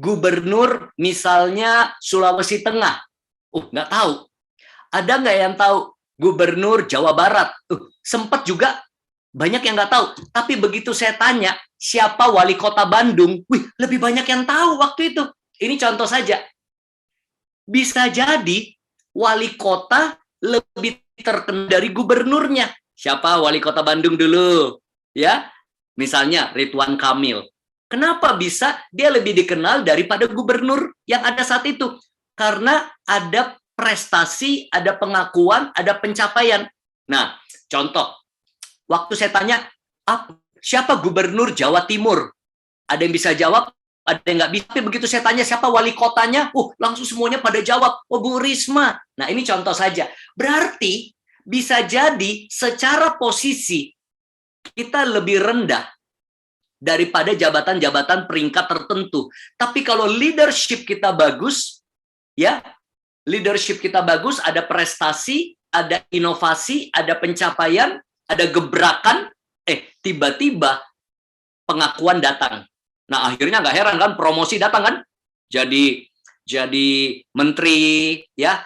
gubernur misalnya Sulawesi Tengah. Nggak tahu. Ada nggak yang tahu gubernur Jawa Barat? Sempat juga banyak yang nggak tahu. Tapi begitu saya tanya, siapa wali kota Bandung? Lebih banyak yang tahu waktu itu. Ini contoh saja. Bisa jadi wali kota lebih terkenal dari gubernurnya. Siapa wali kota Bandung dulu? Ya, misalnya Ridwan Kamil. Kenapa bisa dia lebih dikenal daripada gubernur yang ada saat itu? Karena ada prestasi, ada pengakuan, ada pencapaian. Nah, contoh, waktu saya tanya, siapa gubernur Jawa Timur? Ada yang bisa jawab, ada yang nggak bisa. Tapi begitu saya tanya siapa wali kotanya, langsung semuanya pada jawab, Bu Risma. Nah, ini contoh saja. Berarti bisa jadi secara posisi kita lebih rendah daripada jabatan-jabatan peringkat tertentu. Tapi kalau leadership kita bagus, ya, leadership kita bagus, ada prestasi, ada inovasi, ada pencapaian, ada gebrakan, tiba-tiba pengakuan datang. Nah, akhirnya nggak heran kan, promosi datang kan, jadi menteri, ya,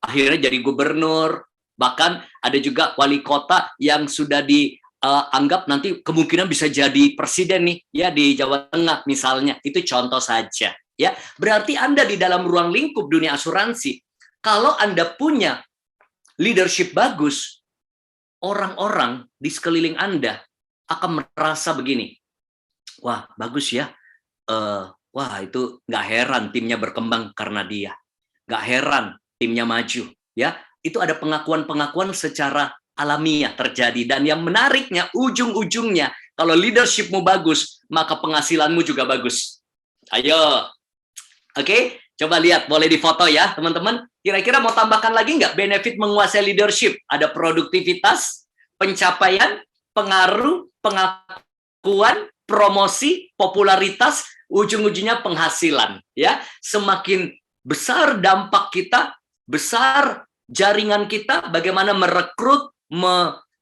akhirnya jadi gubernur, bahkan ada juga wali kota yang sudah dianggap nanti kemungkinan bisa jadi presiden nih, ya, di Jawa Tengah misalnya. Itu contoh saja, ya. Berarti Anda di dalam ruang lingkup dunia asuransi, kalau Anda punya leadership bagus, orang-orang di sekeliling Anda akan merasa begini, wah bagus ya, wah itu nggak heran timnya berkembang karena dia, nggak heran timnya maju, ya. Itu ada pengakuan-pengakuan secara alamiah terjadi. Dan yang menariknya, ujung-ujungnya, kalau leadershipmu bagus, maka penghasilanmu juga bagus. Ayo, oke, coba lihat, boleh difoto ya teman-teman. Kira-kira mau tambahkan lagi nggak benefit menguasai leadership? Ada produktivitas, pencapaian, pengaruh, pengakuan, promosi, popularitas, ujung-ujungnya penghasilan, ya. Semakin besar dampak kita, besar jaringan kita, bagaimana merekrut,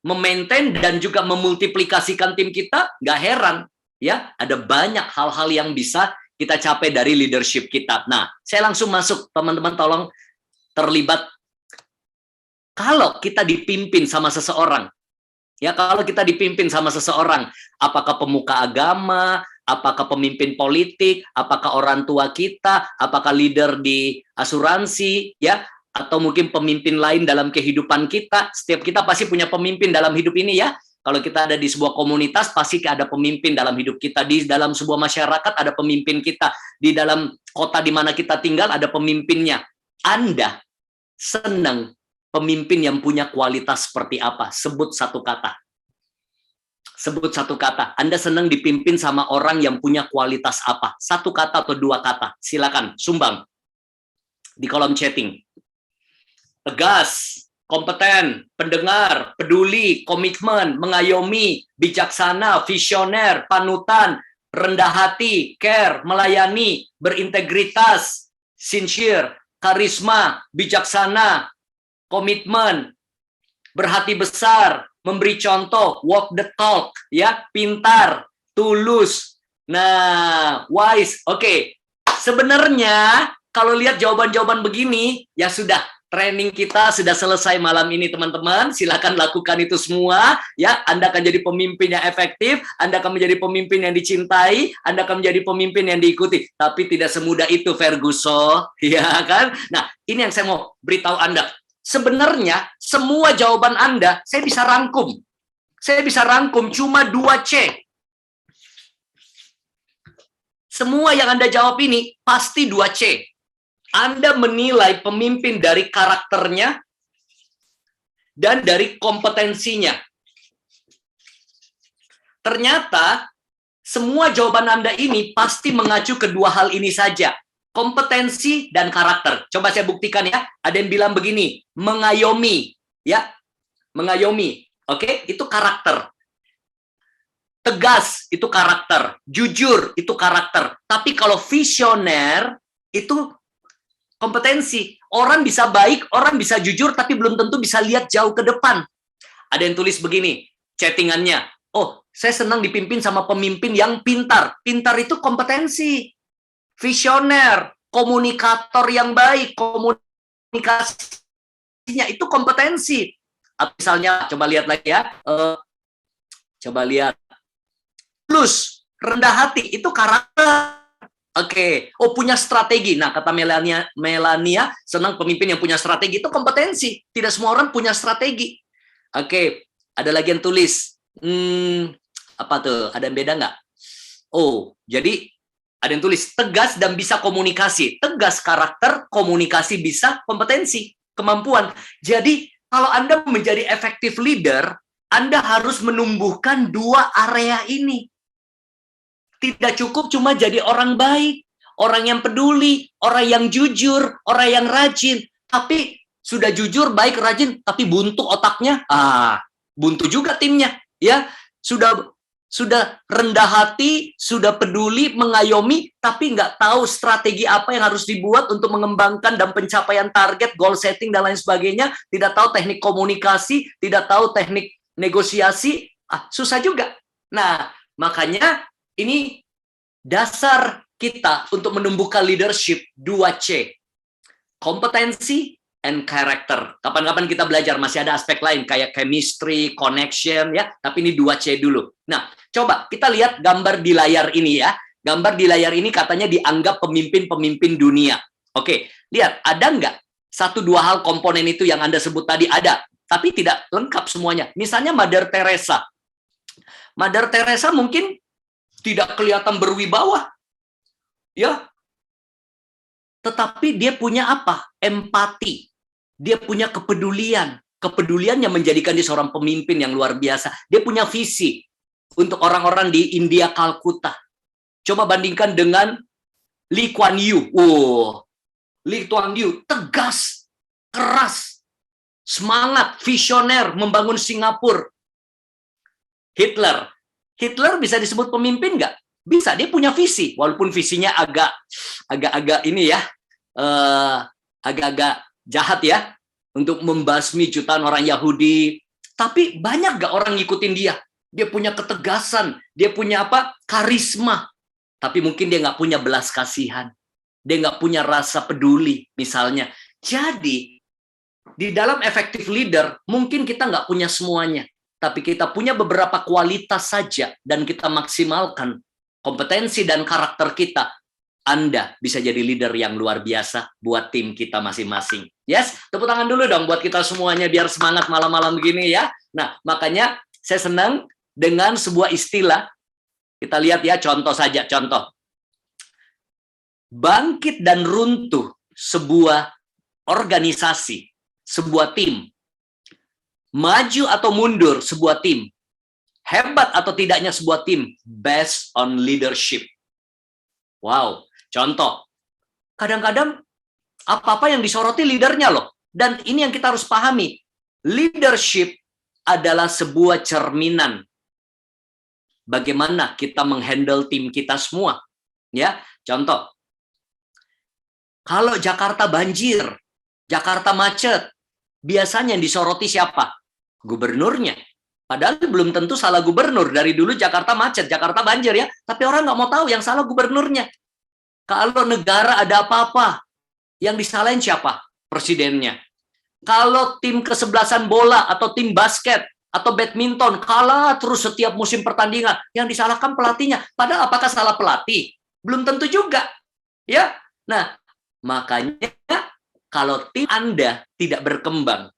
memaintain dan juga memultiplikasikan tim kita, nggak heran, ya, ada banyak hal-hal yang bisa kita capai dari leadership kita. Nah, saya langsung masuk, teman-teman tolong terlibat. Kalau kita dipimpin sama seseorang, ya, kalau kita dipimpin sama seseorang, apakah pemuka agama, apakah pemimpin politik, apakah orang tua kita, apakah leader di asuransi, ya, atau mungkin pemimpin lain dalam kehidupan kita. Setiap kita pasti punya pemimpin dalam hidup ini, ya. Kalau kita ada di sebuah komunitas, pasti ada pemimpin dalam hidup kita. Di dalam sebuah masyarakat ada pemimpin kita. Di dalam kota di mana kita tinggal ada pemimpinnya. Anda senang pemimpin yang punya kualitas seperti apa? Sebut satu kata. Sebut satu kata. Anda senang dipimpin sama orang yang punya kualitas apa? Satu kata atau dua kata. Silakan, sumbang di kolom chatting. Tegas, kompeten, pendengar, peduli, komitmen, mengayomi, bijaksana, visioner, panutan, rendah hati, care, melayani, berintegritas, sincere, karisma, bijaksana, komitmen, berhati besar, memberi contoh, walk the talk, ya, pintar, tulus. Nah, wise. Oke. Sebenarnya kalau lihat jawaban-jawaban begini, ya sudah, training kita sudah selesai malam ini, teman-teman. Silakan lakukan itu semua, ya. Anda akan jadi pemimpin yang efektif, Anda akan menjadi pemimpin yang dicintai, Anda akan menjadi pemimpin yang diikuti. Tapi tidak semudah itu, Ferguson, ya kan? Nah, ini yang saya mau beritahu Anda. Sebenarnya semua jawaban Anda saya bisa rangkum. Saya bisa rangkum cuma 2C. Semua yang Anda jawab ini pasti 2C. Anda menilai pemimpin dari karakternya dan dari kompetensinya. Ternyata semua jawaban Anda ini pasti mengacu ke dua hal ini saja. Kompetensi dan karakter. Coba saya buktikan ya. Ada yang bilang begini, mengayomi, ya. Mengayomi. Oke, itu karakter. Tegas itu karakter. Jujur itu karakter. Tapi kalau visioner itu kompetensi. Orang bisa baik, orang bisa jujur, tapi belum tentu bisa lihat jauh ke depan. Ada yang tulis begini, chattingannya. Oh, saya senang dipimpin sama pemimpin yang pintar. Pintar itu kompetensi. visioner, komunikator yang baik, komunikasinya itu kompetensi. Misalnya, coba lihat lagi ya, coba lihat, plus rendah hati itu karakter. Oke, oh punya strategi. Nah, kata Melania senang pemimpin yang punya strategi, itu kompetensi. Tidak semua orang punya strategi. Oke, ada lagi yang tulis. Apa tuh? Ada yang beda nggak? Oh, jadi ada yang tulis tegas dan bisa komunikasi. Tegas karakter, komunikasi bisa, kompetensi, kemampuan. Jadi, kalau Anda menjadi effective leader, Anda harus menumbuhkan dua area ini. Tidak cukup cuma jadi orang baik, orang yang peduli, orang yang jujur, orang yang rajin. Tapi sudah jujur, baik, rajin, tapi buntu otaknya, buntu juga timnya. Ya, sudah rendah hati, sudah peduli, mengayomi, tapi nggak tahu strategi apa yang harus dibuat untuk mengembangkan dan pencapaian target, goal setting, dan lain sebagainya. Tidak tahu teknik komunikasi, tidak tahu teknik negosiasi, susah juga. Nah, makanya ini dasar kita untuk menumbuhkan leadership 2C. Kompetensi and character. Kapan-kapan kita belajar, masih ada aspek lain kayak chemistry, connection ya, tapi ini 2C dulu. Nah, coba kita lihat gambar di layar ini ya. Gambar di layar ini katanya dianggap pemimpin-pemimpin dunia. Oke, lihat ada nggak 1-2 hal komponen itu yang Anda sebut tadi? Ada, tapi tidak lengkap semuanya. Misalnya Mother Teresa. Mother Teresa mungkin tidak kelihatan berwibawa, ya. Tetapi dia punya apa? Empati. Dia punya kepedulian. Kepedulian yang menjadikan dia seorang pemimpin yang luar biasa. Dia punya visi untuk orang-orang di India Kalkuta. Coba bandingkan dengan Lee Kuan Yew. Lee Kuan Yew tegas, keras, semangat, visioner, membangun Singapura. Hitler bisa disebut pemimpin nggak? Bisa, dia punya visi, walaupun visinya agak ini ya, agak-agak jahat ya, untuk membasmi jutaan orang Yahudi. Tapi banyak nggak orang ngikutin dia? Dia punya ketegasan, dia punya apa? Karisma. Tapi mungkin dia nggak punya belas kasihan, dia nggak punya rasa peduli, misalnya. Jadi di dalam effective leader, mungkin kita nggak punya semuanya. Tapi kita punya beberapa kualitas saja dan kita maksimalkan kompetensi dan karakter kita. Anda bisa jadi leader yang luar biasa buat tim kita masing-masing. Yes, tepuk tangan dulu dong buat kita semuanya biar semangat malam-malam begini ya. Nah, makanya saya senang dengan sebuah istilah. Kita lihat ya, contoh saja, contoh. Bangkit dan runtuh sebuah organisasi, sebuah tim. Maju atau mundur sebuah tim, hebat atau tidaknya sebuah tim, based on leadership. Wow, contoh. Kadang-kadang apa-apa yang disoroti leadernya loh. Dan ini yang kita harus pahami. Leadership adalah sebuah cerminan bagaimana kita menghandle tim kita semua. Ya, contoh. Kalau Jakarta banjir, Jakarta macet, biasanya yang disoroti siapa? Gubernurnya. Padahal belum tentu salah gubernur. Dari dulu Jakarta macet, Jakarta banjir ya. Tapi orang nggak mau tahu yang salah gubernurnya. Kalau negara ada apa-apa, yang disalahin siapa? Presidennya. Kalau tim kesebelasan bola atau tim basket atau badminton kalah terus setiap musim pertandingan, yang disalahkan pelatihnya. Padahal apakah salah pelatih? Belum tentu juga. Ya. Nah, makanya kalau tim Anda tidak berkembang,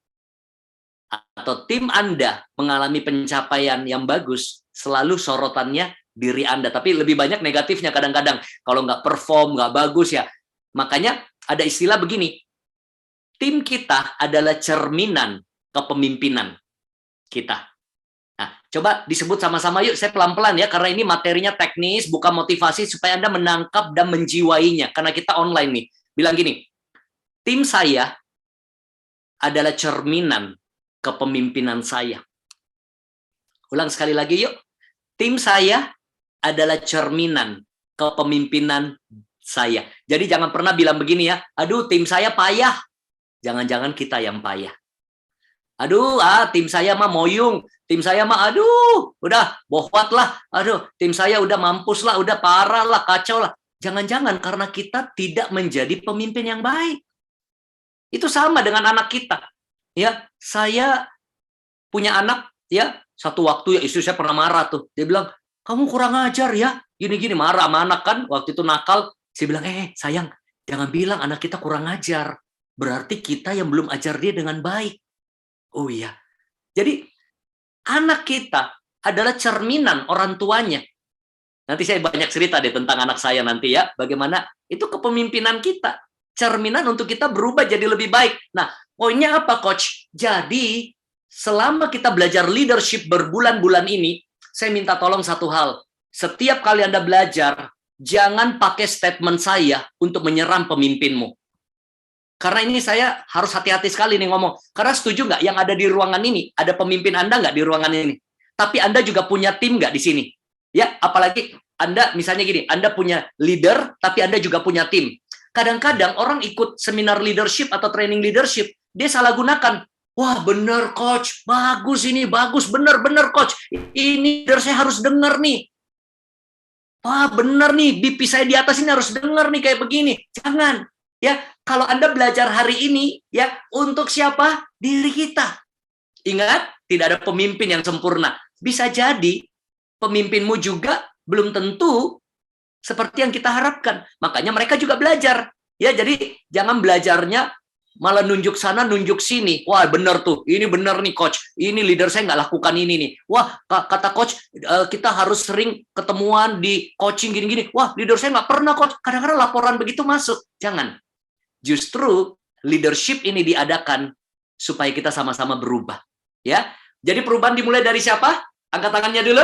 atau tim Anda mengalami pencapaian yang bagus, selalu sorotannya diri Anda. Tapi lebih banyak negatifnya kadang-kadang. Kalau nggak perform, nggak bagus ya. Makanya ada istilah begini, tim kita adalah cerminan kepemimpinan kita. Nah, coba disebut sama-sama yuk, saya pelan-pelan ya, karena ini materinya teknis, bukan motivasi, supaya Anda menangkap dan menjiwainya. Karena kita online nih. Bilang gini, tim saya adalah cerminan kepemimpinan saya. Ulang sekali lagi yuk. Tim saya adalah cerminan kepemimpinan saya. Jadi jangan pernah bilang begini ya, aduh tim saya payah. Jangan-jangan kita yang payah. Aduh, tim saya mah moyung. Tim saya mah, aduh, udah bohwat lah. Aduh, tim saya udah mampus lah, udah parah lah, kacau lah. Jangan-jangan karena kita tidak menjadi pemimpin yang baik. Itu sama dengan anak kita. Ya, saya punya anak, ya, satu waktu ya istri saya pernah marah tuh. Dia bilang, "Kamu kurang ajar ya." Gini-gini, marah sama anak kan, waktu itu nakal. Saya bilang, sayang, jangan bilang anak kita kurang ajar. Berarti kita yang belum ajar dia dengan baik. Oh iya. Jadi anak kita adalah cerminan orang tuanya. Nanti saya banyak cerita deh tentang anak saya nanti ya, bagaimana itu kepemimpinan kita, cerminan untuk kita berubah jadi lebih baik. Nah, poinnya apa, Coach? Jadi, selama kita belajar leadership berbulan-bulan ini, saya minta tolong satu hal. Setiap kali Anda belajar, jangan pakai statement saya untuk menyerang pemimpinmu. Karena ini saya harus hati-hati sekali nih ngomong. Karena setuju nggak yang ada di ruangan ini, ada pemimpin Anda nggak di ruangan ini? Tapi Anda juga punya tim nggak di sini? Ya, apalagi Anda misalnya gini, Anda punya leader, tapi Anda juga punya tim. Kadang-kadang orang ikut seminar leadership atau training leadership, dia salah gunakan. Wah, bener coach, bagus ini, bagus, bener coach. Ini leader saya harus denger nih. Wah, bener nih, BP saya di atas ini harus denger nih kayak begini. Jangan. Ya, kalau Anda belajar hari ini, ya, untuk siapa? Diri kita. Ingat, tidak ada pemimpin yang sempurna. Bisa jadi pemimpinmu juga belum tentu seperti yang kita harapkan. Makanya mereka juga belajar. Ya, jadi jangan belajarnya malah nunjuk sana, nunjuk sini. Wah, bener tuh. Ini bener nih, coach. Ini leader saya nggak lakukan ini nih. Wah, kata coach, kita harus sering ketemuan di coaching gini-gini. Wah, leader saya nggak pernah, coach. Kadang-kadang laporan begitu masuk. Jangan. Justru leadership ini diadakan supaya kita sama-sama berubah. Ya, jadi perubahan dimulai dari siapa? Angkat tangannya dulu.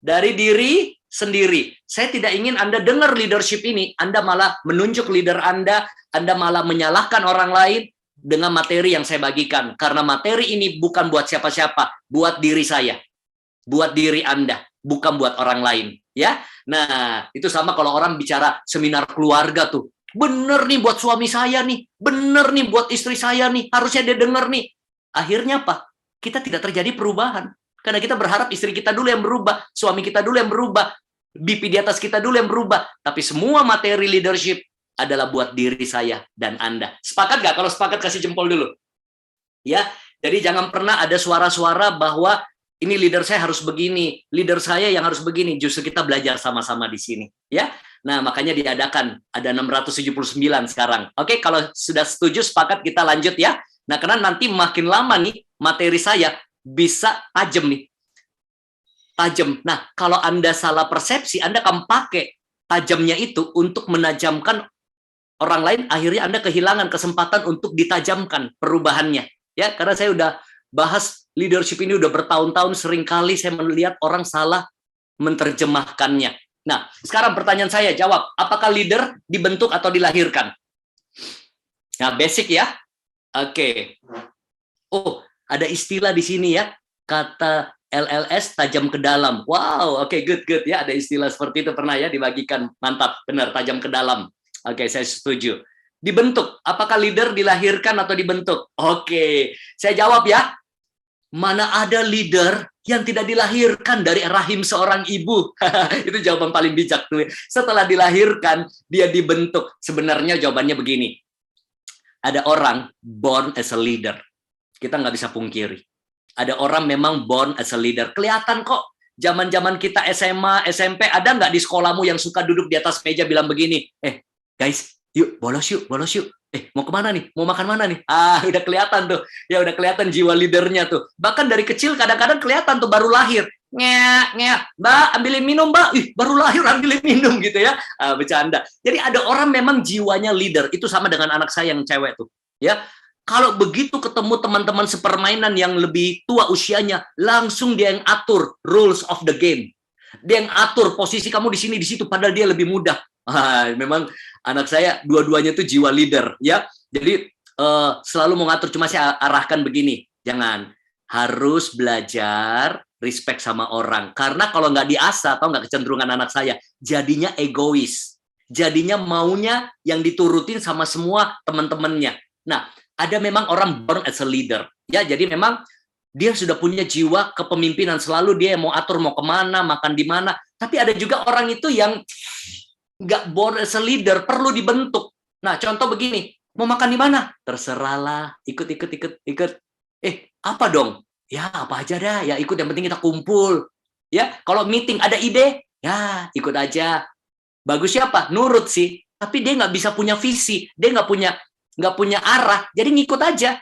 Dari diri sendiri. Saya tidak ingin Anda dengar leadership ini, Anda malah menunjuk leader Anda malah menyalahkan orang lain dengan materi yang saya bagikan. Karena materi ini bukan buat siapa-siapa, buat diri saya. Buat diri Anda, bukan buat orang lain. Ya, nah itu sama kalau orang bicara seminar keluarga tuh. Bener nih buat suami saya nih, bener nih buat istri saya nih, harusnya dia denger nih. Akhirnya apa? Kita tidak terjadi perubahan. Karena kita berharap istri kita dulu yang berubah, suami kita dulu yang berubah, BP di atas kita dulu yang berubah. Tapi semua materi leadership adalah buat diri saya dan Anda. Sepakat nggak? Kalau sepakat kasih jempol dulu. Ya, jadi jangan pernah ada suara-suara bahwa ini leader saya harus begini, leader saya yang harus begini. Justru kita belajar sama-sama di sini. Ya, nah makanya diadakan ada 679 sekarang. Oke, kalau sudah setuju sepakat kita lanjut ya. Nah, karena nanti makin lama nih materi saya bisa tajam nih. Tajam. Nah, kalau Anda salah persepsi, Anda akan pakai tajamnya itu untuk menajamkan orang lain, akhirnya Anda kehilangan kesempatan untuk ditajamkan perubahannya. Ya, karena saya udah bahas leadership ini udah bertahun-tahun, seringkali saya melihat orang salah menerjemahkannya. Nah, sekarang pertanyaan saya, jawab, apakah leader dibentuk atau dilahirkan? Nah, basic ya. Oke. Oh, ada istilah di sini ya, kata LLS tajam ke dalam. Wow, oke, good ya. Ada istilah seperti itu pernah ya dibagikan. Mantap, benar, tajam ke dalam. Oke, saya setuju. Dibentuk, apakah leader dilahirkan atau dibentuk? Oke, saya jawab ya. Mana ada leader yang tidak dilahirkan dari rahim seorang ibu? Itu jawaban paling bijak tuh. Setelah dilahirkan, dia dibentuk. Sebenarnya jawabannya begini. Ada orang born as a leader. Kita nggak bisa pungkiri. Ada orang memang born as a leader. Kelihatan kok. Zaman-zaman kita SMA, SMP, ada nggak di sekolahmu yang suka duduk di atas meja bilang begini, guys, yuk, bolos yuk. Mau kemana nih? Mau makan mana nih? Udah kelihatan tuh. Ya, udah kelihatan jiwa leadernya tuh. Bahkan dari kecil kadang-kadang kelihatan tuh baru lahir. Mbak, ambilin minum, Mbak. Baru lahir ambilin minum gitu ya. Bercanda. Jadi ada orang memang jiwanya leader. Itu sama dengan anak saya yang cewek tuh. Ya. Kalau begitu ketemu teman-teman sepermainan yang lebih tua usianya, langsung dia yang atur rules of the game. Dia yang atur posisi kamu di sini, di situ, padahal dia lebih muda. Memang anak saya dua-duanya itu jiwa leader, ya. Jadi selalu mau ngatur, cuma saya arahkan begini, jangan, harus belajar respect sama orang. Karena kalau nggak diasah, atau nggak kecenderungan anak saya, jadinya egois. Jadinya maunya yang diturutin sama semua teman-temannya. Nah, ada memang orang born as a leader, ya. Jadi memang dia sudah punya jiwa kepemimpinan, selalu dia mau atur mau kemana, makan di mana. Tapi ada juga orang itu yang nggak boleh leader, perlu dibentuk. Nah, contoh begini, mau makan di mana? Terserahlah, ikut. Apa dong? Ya, apa aja dah, ya ikut, yang penting kita kumpul. Ya, kalau meeting ada ide, ya ikut aja. Bagus siapa? Nurut sih, tapi dia nggak bisa punya visi, dia nggak punya arah, jadi ngikut aja.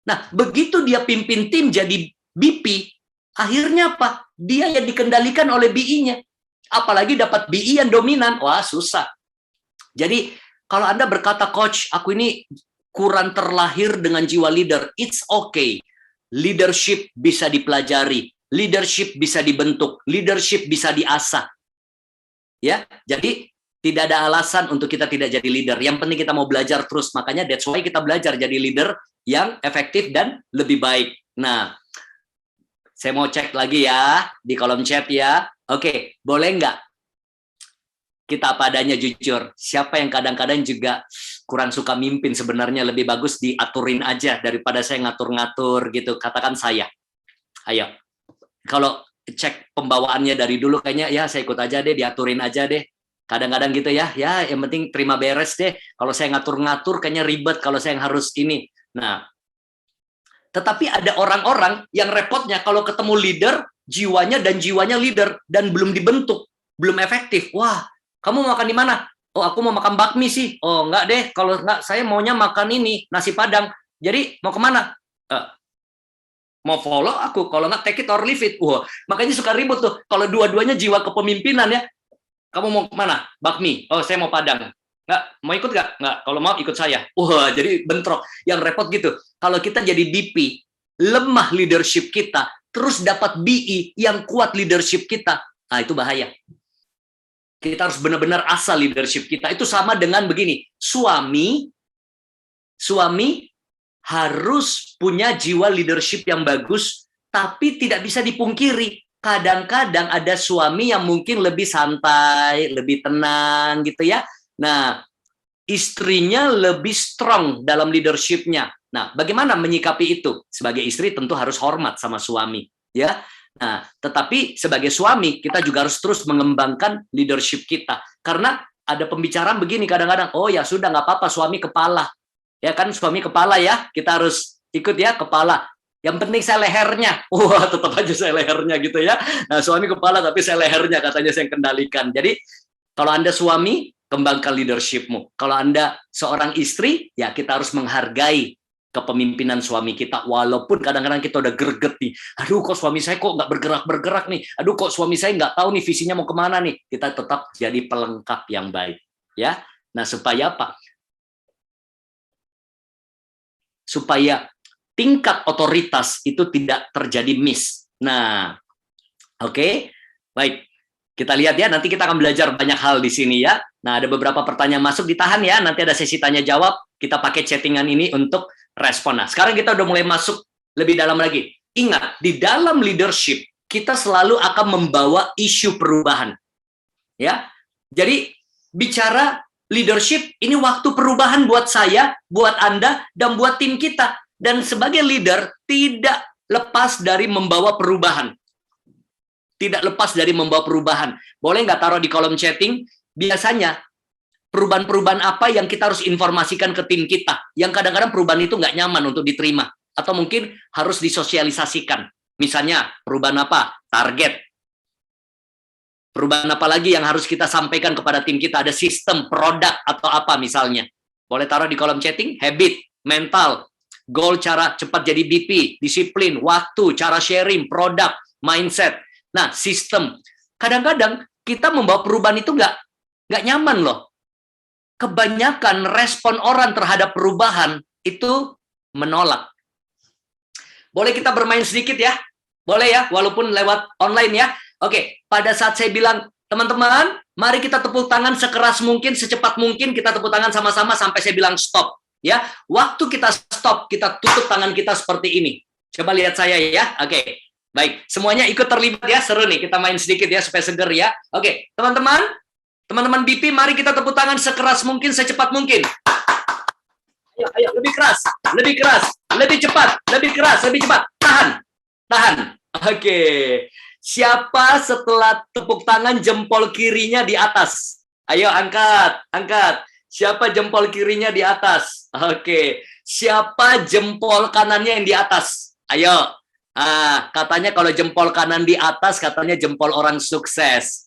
Nah, begitu dia pimpin tim jadi BP, akhirnya apa? Dia yang dikendalikan oleh BI-nya. Apalagi dapat BI yang dominan, wah susah. Jadi kalau Anda berkata, coach, aku ini kurang terlahir dengan jiwa leader, it's okay. Leadership bisa dipelajari, leadership bisa dibentuk, leadership bisa diasah. Ya, jadi tidak ada alasan untuk kita tidak jadi leader. Yang penting kita mau belajar terus. Makanya that's why kita belajar jadi leader yang efektif dan lebih baik. Nah, saya mau cek lagi ya di kolom chat ya. Oke, boleh nggak kita apa adanya jujur? Siapa yang kadang-kadang juga kurang suka mimpin, sebenarnya lebih bagus diaturin aja daripada saya ngatur-ngatur gitu. Katakan saya. Ayo. Kalau cek pembawaannya dari dulu kayaknya ya saya ikut aja deh, diaturin aja deh. Kadang-kadang gitu ya yang penting terima beres deh. Kalau saya ngatur-ngatur kayaknya ribet kalau saya yang harus ini. Nah, tetapi ada orang-orang yang repotnya kalau ketemu leader, jiwanya leader dan belum dibentuk, belum efektif. Wah, kamu mau makan di mana? Oh, aku mau makan bakmi sih. Oh, enggak deh, kalau enggak saya maunya makan ini, nasi Padang. Jadi mau kemana? Mau follow aku, kalau nggak take it or leave it. Wah, makanya suka ribut tuh. Kalau dua-duanya jiwa kepemimpinan ya, kamu mau kemana? Bakmi. Oh, saya mau Padang. Nggak, mau ikut nggak? Nggak, kalau mau ikut saya. Wah, jadi bentrok. Yang repot gitu. Kalau kita jadi DP, lemah leadership kita, terus dapat BI yang kuat leadership kita, nah itu bahaya. Kita harus benar-benar asah leadership kita. Itu sama dengan begini, suami harus punya jiwa leadership yang bagus, tapi tidak bisa dipungkiri. Kadang-kadang ada suami yang mungkin lebih santai, lebih tenang gitu ya. Nah, istrinya lebih strong dalam leadership-nya. Nah, bagaimana menyikapi itu? Sebagai istri tentu harus hormat sama suami, ya. Nah, tetapi sebagai suami kita juga harus terus mengembangkan leadership kita. Karena ada pembicaraan begini kadang-kadang, oh ya sudah nggak apa-apa suami kepala. Ya kan suami kepala ya, kita harus ikut ya kepala. Yang penting saya lehernya. Wah, tetap aja saya lehernya gitu ya. Nah, suami kepala tapi saya lehernya katanya saya kendalikan. Jadi, kalau Anda suami, kembangkan leadership-mu. Kalau Anda seorang istri, ya kita harus menghargai kepemimpinan suami kita. Walaupun kadang-kadang kita udah greget nih. Aduh, kok suami saya kok nggak bergerak-bergerak nih. Aduh, kok suami saya nggak tahu nih visinya mau kemana nih. Kita tetap jadi pelengkap yang baik. Ya, nah supaya apa? Supaya tingkat otoritas itu tidak terjadi miss. Nah, oke, baik. Kita lihat ya, nanti kita akan belajar banyak hal di sini ya. Nah, ada beberapa pertanyaan masuk, ditahan ya, nanti ada sesi tanya-jawab, kita pakai chattingan ini untuk respon. Nah, sekarang kita udah mulai masuk lebih dalam lagi. Ingat, di dalam leadership, kita selalu akan membawa isu perubahan. Ya, jadi bicara leadership, ini waktu perubahan buat saya, buat Anda, dan buat tim kita. Dan sebagai leader, tidak lepas dari membawa perubahan. Tidak lepas dari membawa perubahan. Boleh nggak taruh di kolom chatting? Biasanya, perubahan-perubahan apa yang kita harus informasikan ke tim kita? Yang kadang-kadang perubahan itu nggak nyaman untuk diterima. Atau mungkin harus disosialisasikan. Misalnya, perubahan apa? Target. Perubahan apa lagi yang harus kita sampaikan kepada tim kita? Ada sistem, produk, atau apa misalnya. Boleh taruh di kolom chatting, habit, mental, goal cara cepat jadi BP, disiplin, waktu, cara sharing, produk, mindset. Nah, sistem. Kadang-kadang kita membawa perubahan itu nggak nyaman loh. Kebanyakan respon orang terhadap perubahan itu menolak. Boleh kita bermain sedikit ya? Boleh ya, walaupun lewat online ya. Oke, pada saat saya bilang, teman-teman, mari kita tepuk tangan sekeras mungkin, secepat mungkin, kita tepuk tangan sama-sama sampai saya bilang stop. Ya, waktu kita stop, kita tutup tangan kita seperti ini. Coba lihat saya ya. Oke, baik. Semuanya ikut terlibat ya, seru nih. Kita main sedikit ya, supaya seger ya. Oke, teman-teman BP, mari kita tepuk tangan sekeras mungkin, secepat mungkin. Ayo, lebih keras, lebih cepat, lebih keras, lebih cepat. Tahan. Oke. Siapa setelah tepuk tangan jempol kirinya di atas? Ayo angkat, angkat. Siapa jempol kirinya di atas? Oke. Siapa jempol kanannya yang di atas? Ayo. Katanya kalau jempol kanan di atas, katanya jempol orang sukses.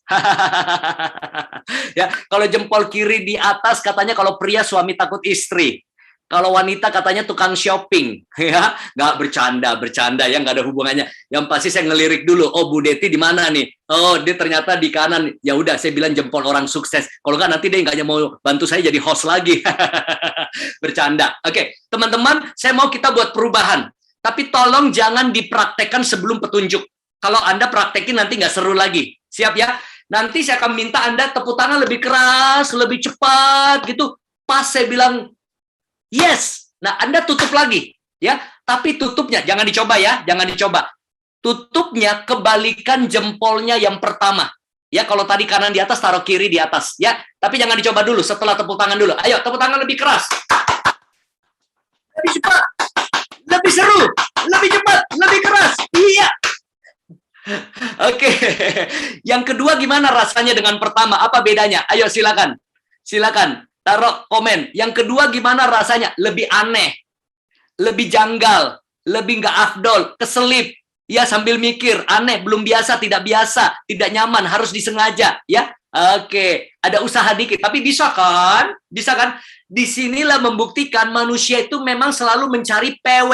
Ya, kalau jempol kiri di atas, katanya kalau pria suami takut istri. Kalau wanita katanya tukang shopping, ya nggak bercanda ya, nggak ada hubungannya. Yang pasti saya ngelirik dulu, oh Bu Deti di mana nih? Oh dia ternyata di kanan. Ya udah, saya bilang jempol orang sukses. Kalau nggak nanti dia nggak mau bantu saya jadi host lagi. Bercanda. Oke, teman-teman, saya mau kita buat perubahan. Tapi tolong jangan dipraktekkan sebelum petunjuk. Kalau Anda praktekin nanti nggak seru lagi. Siap ya? Nanti saya akan minta Anda tepuk tangan lebih keras, lebih cepat gitu. Pas saya bilang yes. Nah, Anda tutup lagi, ya. Tapi tutupnya jangan dicoba ya, jangan dicoba. Tutupnya kebalikan jempolnya yang pertama. Ya, kalau tadi kanan di atas, taruh kiri di atas, ya. Tapi jangan dicoba dulu, setelah tepuk tangan dulu. Ayo, tepuk tangan lebih keras. Lebih cepat. Lebih seru. Lebih cepat, lebih keras. Iya. Oke. Yang kedua gimana rasanya dengan pertama? Apa bedanya? Ayo silakan. Silakan. Taruh komen. Yang kedua gimana rasanya? Lebih aneh, lebih janggal, lebih nggak afdol, keselip. Ya sambil mikir, aneh, belum biasa, tidak nyaman, harus disengaja. Ya, oke. Ada usaha dikit, tapi bisa kan? Bisa kan? Disinilah membuktikan manusia itu memang selalu mencari PW.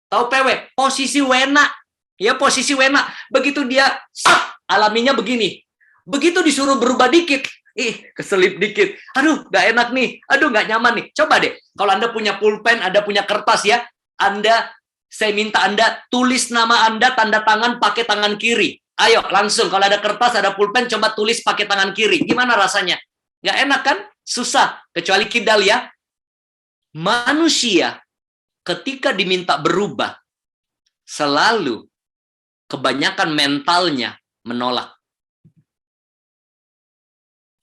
Tahu PW? Posisi wena. Ya, posisi wena. Begitu dia, alaminya begini. Begitu disuruh berubah dikit, keselip dikit. Aduh, nggak enak nih. Aduh, nggak nyaman nih. Coba deh, kalau Anda punya pulpen, Anda punya kertas ya, saya minta Anda tulis nama Anda, tanda tangan pakai tangan kiri. Ayo, langsung. Kalau ada kertas, ada pulpen, coba tulis pakai tangan kiri. Gimana rasanya? Nggak enak kan? Susah. Kecuali kidal ya. Manusia, ketika diminta berubah, selalu kebanyakan mentalnya menolak.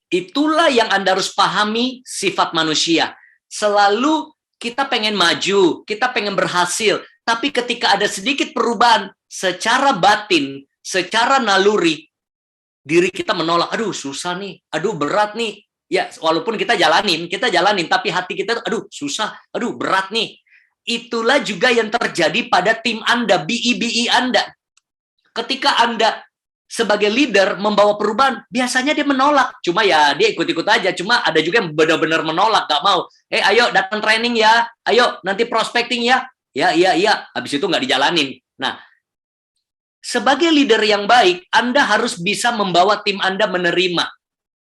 Itulah yang Anda harus pahami sifat manusia. Selalu kita pengen maju, kita pengen berhasil, tapi ketika ada sedikit perubahan secara batin, secara naluri, diri kita menolak. Aduh, susah nih. Aduh, berat nih. Ya, walaupun kita jalanin, tapi hati kita, aduh, susah. Aduh, berat nih. Itulah juga yang terjadi pada tim Anda, BI Anda. Ketika Anda sebagai leader membawa perubahan, biasanya dia menolak. Cuma ya dia ikut-ikut aja. Cuma ada juga yang benar-benar menolak, gak mau. Ayo datang training ya. Ayo nanti prospecting ya. Ya. Habis itu nggak dijalanin. Nah, sebagai leader yang baik, Anda harus bisa membawa tim Anda menerima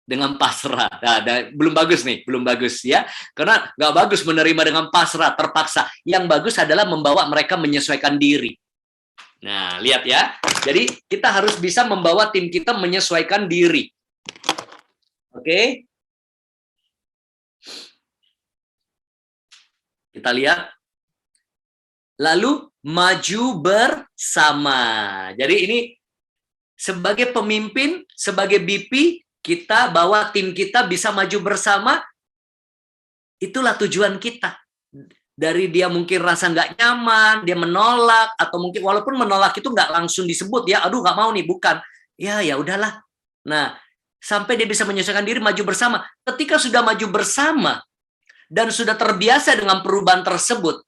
dengan pasrah. Nah, belum bagus nih, belum bagus ya. Karena nggak bagus menerima dengan pasrah, terpaksa. Yang bagus adalah membawa mereka menyesuaikan diri. Nah, lihat ya. Jadi, kita harus bisa membawa tim kita menyesuaikan diri. Oke? Kita lihat. Lalu, maju bersama. Jadi, ini sebagai pemimpin, sebagai BP, kita bawa tim kita bisa maju bersama. Itulah tujuan kita. Dari dia mungkin rasa nggak nyaman, dia menolak, atau mungkin walaupun menolak itu nggak langsung disebut ya, aduh nggak mau nih, bukan. Ya udahlah. Nah, sampai dia bisa menyesuaikan diri, maju bersama. Ketika sudah maju bersama dan sudah terbiasa dengan perubahan tersebut,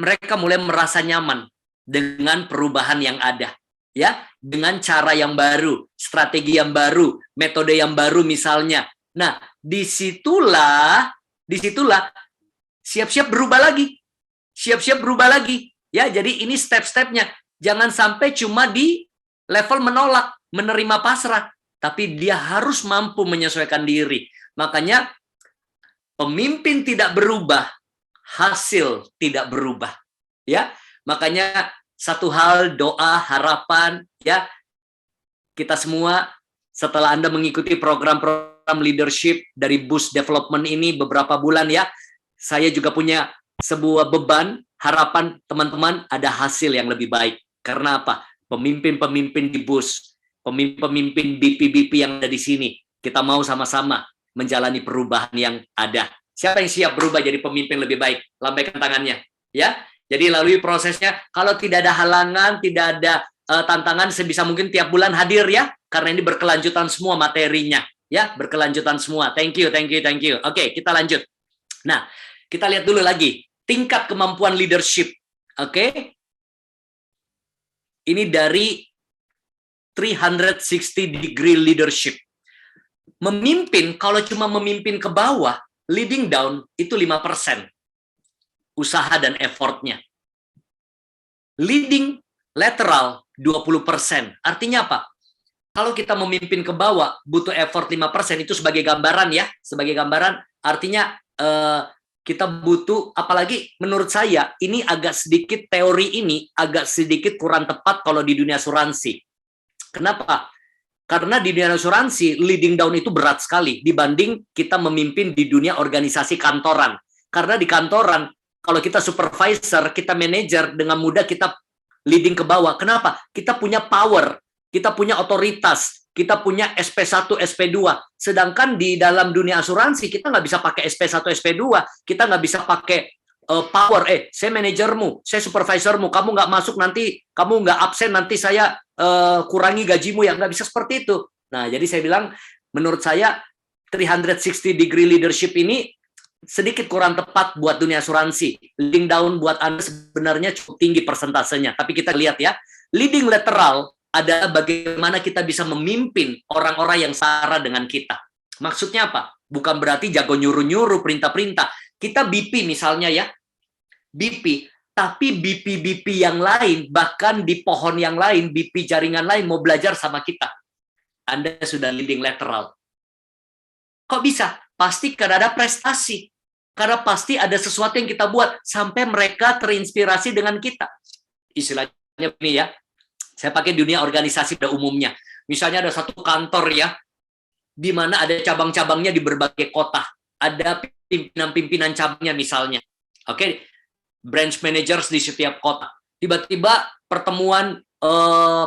mereka mulai merasa nyaman dengan perubahan yang ada, ya, dengan cara yang baru, strategi yang baru, metode yang baru misalnya. Nah, disitulah siap-siap berubah lagi. Siap-siap berubah lagi. Ya, jadi ini step-stepnya. Jangan sampai cuma di level menolak, menerima pasrah. Tapi dia harus mampu menyesuaikan diri. Makanya, pemimpin tidak berubah, hasil tidak berubah. Ya, makanya satu hal, doa, harapan, ya, kita semua setelah Anda mengikuti program-program leadership dari Boost Development ini beberapa bulan ya, saya juga punya sebuah beban, harapan teman-teman ada hasil yang lebih baik. Karena apa? Pemimpin-pemimpin di Boost, pemimpin-pemimpin BP-BP yang ada di sini, kita mau sama-sama menjalani perubahan yang ada. Siapa yang siap berubah jadi pemimpin lebih baik? Lambaikan tangannya. Ya. Jadi lalui prosesnya, kalau tidak ada halangan, tidak ada tantangan, sebisa mungkin tiap bulan hadir ya. karena ini berkelanjutan semua materinya. Ya, berkelanjutan semua. Thank you, thank you, thank you. Oke, kita lanjut. Nah, kita lihat dulu lagi. Tingkat kemampuan leadership. Oke. Ini dari 360 degree leadership. Memimpin, kalau cuma memimpin ke bawah, leading down, itu 5%. Usaha dan effortnya. Leading lateral, 20%. Artinya apa? Kalau kita memimpin ke bawah, butuh effort 5%, itu sebagai gambaran ya. Sebagai gambaran, artinya kita butuh, apalagi menurut saya, ini agak sedikit, teori ini agak sedikit kurang tepat kalau di dunia asuransi. Kenapa? Karena di dunia asuransi, leading down itu berat sekali dibanding kita memimpin di dunia organisasi kantoran. Karena di kantoran, kalau kita supervisor, kita manajer, dengan mudah kita leading ke bawah. Kenapa? Kita punya power. Kita punya otoritas, kita punya SP1, SP2. Sedangkan di dalam dunia asuransi, kita nggak bisa pakai SP1, SP2. Kita nggak bisa pakai power. Saya manajermu, saya supervisormu, kamu nggak masuk nanti, kamu nggak absen, nanti saya kurangi gajimu. Ya nggak bisa seperti itu. Nah, jadi saya bilang, menurut saya, 360 degree leadership ini sedikit kurang tepat buat dunia asuransi. Leading down buat Anda sebenarnya cukup tinggi persentasenya. Tapi kita lihat ya, leading lateral adalah bagaimana kita bisa memimpin orang-orang yang setara dengan kita. Maksudnya apa? Bukan berarti jago nyuruh-nyuruh, perintah-perintah. Kita BP misalnya ya, BP, tapi BP-BP yang lain, bahkan di pohon yang lain, BP jaringan lain mau belajar sama kita. Anda sudah leading lateral. Kok bisa? Pasti karena ada prestasi. Karena pasti ada sesuatu yang kita buat sampai mereka terinspirasi dengan kita. Istilahnya ini ya, saya pakai dunia organisasi pada umumnya. Misalnya ada satu kantor ya, di mana ada cabang-cabangnya di berbagai kota. Ada pimpinan-pimpinan cabangnya misalnya. Oke, branch managers di setiap kota. Tiba-tiba pertemuan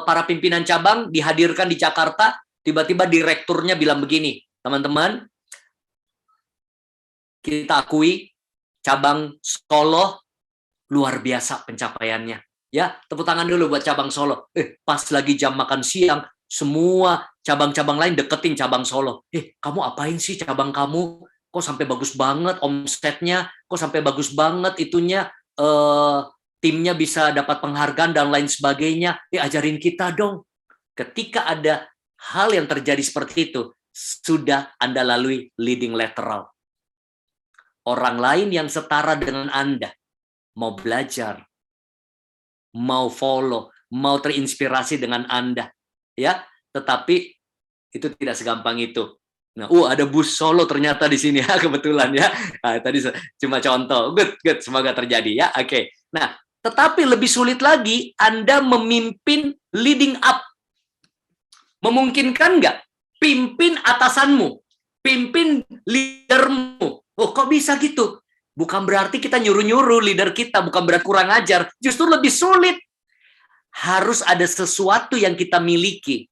para pimpinan cabang dihadirkan di Jakarta, tiba-tiba direkturnya bilang begini, teman-teman, kita akui cabang Solo luar biasa pencapaiannya. Ya, tepuk tangan dulu buat cabang Solo. Pas lagi jam makan siang, semua cabang-cabang lain deketin cabang Solo. Kamu apain sih cabang kamu? Kok sampai bagus banget omsetnya? Kok sampai bagus banget itunya? Timnya bisa dapat penghargaan dan lain sebagainya. Ajarin kita dong. Ketika ada hal yang terjadi seperti itu, sudah Anda lalui leading lateral. Orang lain yang setara dengan Anda mau belajar, mau follow, mau terinspirasi dengan Anda, ya. Tetapi itu tidak segampang itu. Nah, ada bus Solo ternyata di sini ya, kebetulan ya. Nah, tadi cuma contoh. Good, semoga terjadi ya. Oke. Nah, tetapi lebih sulit lagi Anda memimpin leading up. Memungkinkan nggak? Pimpin atasanmu, pimpin leadermu. Kok bisa gitu? Bukan berarti kita nyuruh-nyuruh leader kita, bukan berarti kurang ajar, justru lebih sulit. Harus ada sesuatu yang kita miliki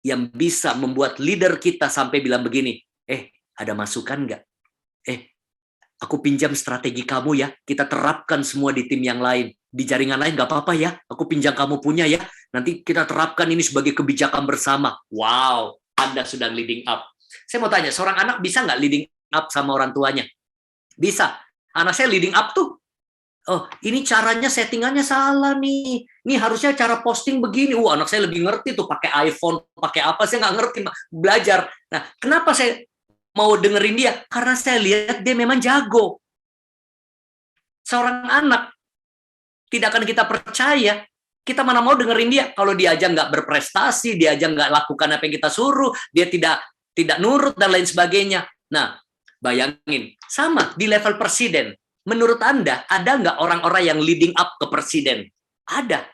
yang bisa membuat leader kita sampai bilang begini, ada masukan nggak? Aku pinjam strategi kamu ya, kita terapkan semua di tim yang lain. Di jaringan lain nggak apa-apa ya, aku pinjam kamu punya ya, nanti kita terapkan ini sebagai kebijakan bersama. Wow, Anda sudah leading up. Saya mau tanya, seorang anak bisa nggak leading up sama orang tuanya? Bisa. Anak saya leading up tuh. Ini caranya settingannya salah nih. Ini harusnya cara posting begini. Anak saya lebih ngerti tuh pakai iPhone, pakai apa, saya nggak ngerti, belajar. Nah, kenapa saya mau dengerin dia? Karena saya lihat dia memang jago. Seorang anak tidak akan kita percaya. Kita mana mau dengerin dia kalau dia aja nggak berprestasi, dia aja nggak lakukan apa yang kita suruh, dia tidak nurut dan lain sebagainya. Nah, bayangin, sama di level presiden. Menurut Anda, ada nggak orang-orang yang leading up ke presiden? Ada.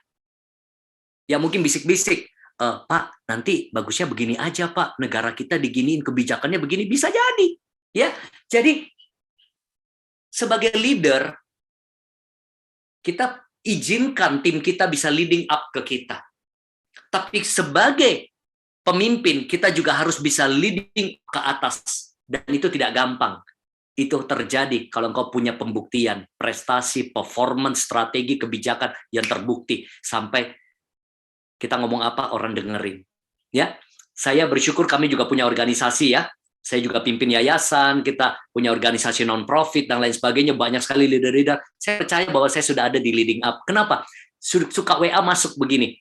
Ya mungkin bisik-bisik, Pak, nanti bagusnya begini aja, Pak. Negara kita diginiin, kebijakannya begini, bisa jadi. Ya, jadi sebagai leader, kita izinkan tim kita bisa leading up ke kita. Tapi sebagai pemimpin, kita juga harus bisa leading ke atas. Dan itu tidak gampang. Itu terjadi kalau engkau punya pembuktian, prestasi, performance, strategi, kebijakan yang terbukti. Sampai Kita ngomong apa, orang dengerin. Ya, saya bersyukur kami juga punya organisasi ya. Saya juga pimpin yayasan, kita punya organisasi non-profit dan lain sebagainya, banyak sekali leader-leader. Saya percaya bahwa saya sudah ada di leading up. Kenapa? Suka WA masuk begini.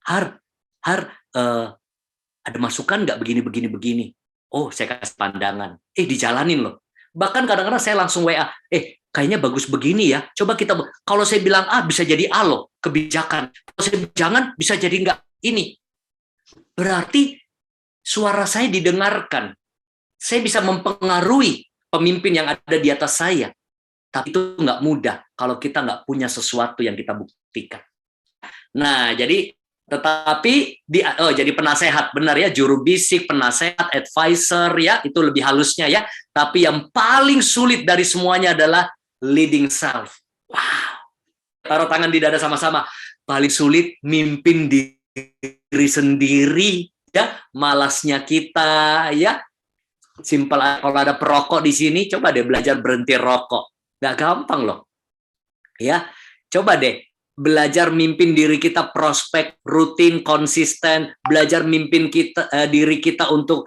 Har, ada masukan nggak begini. Oh, saya kasih pandangan. Dijalanin loh. Bahkan kadang-kadang saya langsung WA, kayaknya bagus begini ya. Coba kita, kalau saya bilang A, bisa jadi A loh, kebijakan. Kalau saya jangan, bisa jadi nggak ini. Berarti suara saya didengarkan. Saya bisa mempengaruhi pemimpin yang ada di atas saya. Tapi itu nggak mudah kalau kita nggak punya sesuatu yang kita buktikan. Nah, jadi jadi penasehat, benar ya, juru bisik, penasehat, advisor ya, itu lebih halusnya ya. Tapi yang paling sulit dari semuanya adalah leading self. Wow. Taruh tangan di dada sama-sama. Paling sulit mimpin diri sendiri ya, malasnya kita ya. Simpel, kalau ada perokok di sini, coba deh belajar berhenti rokok. Nggak gampang loh. Ya, coba deh belajar mimpin diri kita prospek, rutin, konsisten, belajar mimpin diri kita untuk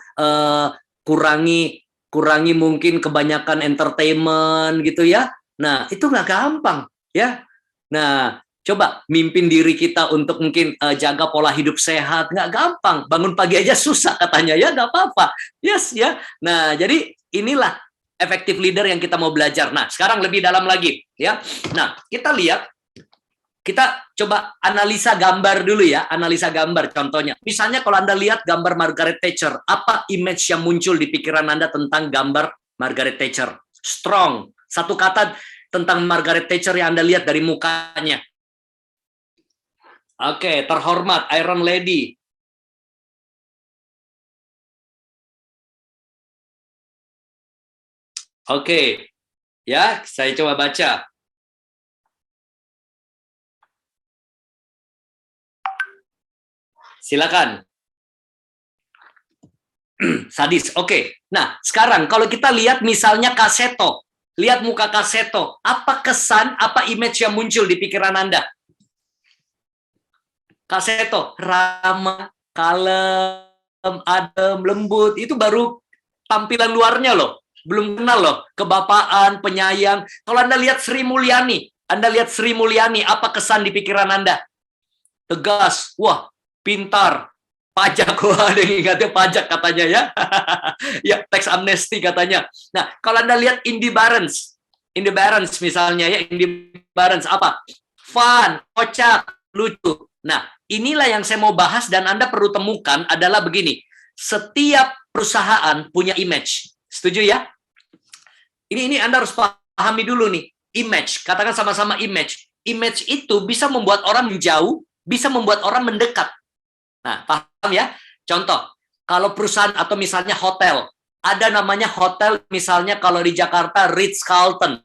kurangi mungkin kebanyakan entertainment gitu ya. Nah, itu nggak gampang ya. Nah, coba mimpin diri kita untuk mungkin jaga pola hidup sehat, nggak gampang. Bangun pagi aja susah katanya ya, nggak apa-apa. Yes ya. Nah, jadi inilah effective leader yang kita mau belajar. Nah, sekarang lebih dalam lagi ya. Nah, kita lihat, kita coba analisa gambar dulu ya, analisa gambar contohnya. Misalnya kalau Anda lihat gambar Margaret Thatcher, apa image yang muncul di pikiran Anda tentang gambar Margaret Thatcher? Strong. Satu kata tentang Margaret Thatcher yang Anda lihat dari mukanya. Oke, terhormat, Iron Lady. Oke, ya, saya coba baca. Silakan. Sadis, oke. Nah, sekarang kalau kita lihat misalnya Kaseto, lihat muka Kaseto, apa kesan, apa image yang muncul di pikiran Anda? Kaseto, ramah, kalem, adem, lembut, itu baru tampilan luarnya loh. Belum kenal loh, kebapaan, penyayang. Kalau Anda lihat Sri Mulyani, apa kesan di pikiran Anda? Tegas, wah, pintar, pajak, wah, ada yang ingatnya pajak katanya ya. Ya, tax amnesty katanya. Nah, kalau Anda lihat Indy Barens misalnya ya, Indy Barens apa? Fun, kocak, lucu. Nah, inilah yang saya mau bahas dan Anda perlu temukan adalah begini. Setiap perusahaan punya image. Setuju ya? Ini Anda harus pahami dulu nih. Image, katakan sama-sama image. Image itu bisa membuat orang menjauh, bisa membuat orang mendekat. Nah, paham ya? Contoh, kalau perusahaan atau misalnya hotel, ada namanya hotel misalnya kalau di Jakarta Ritz-Carlton.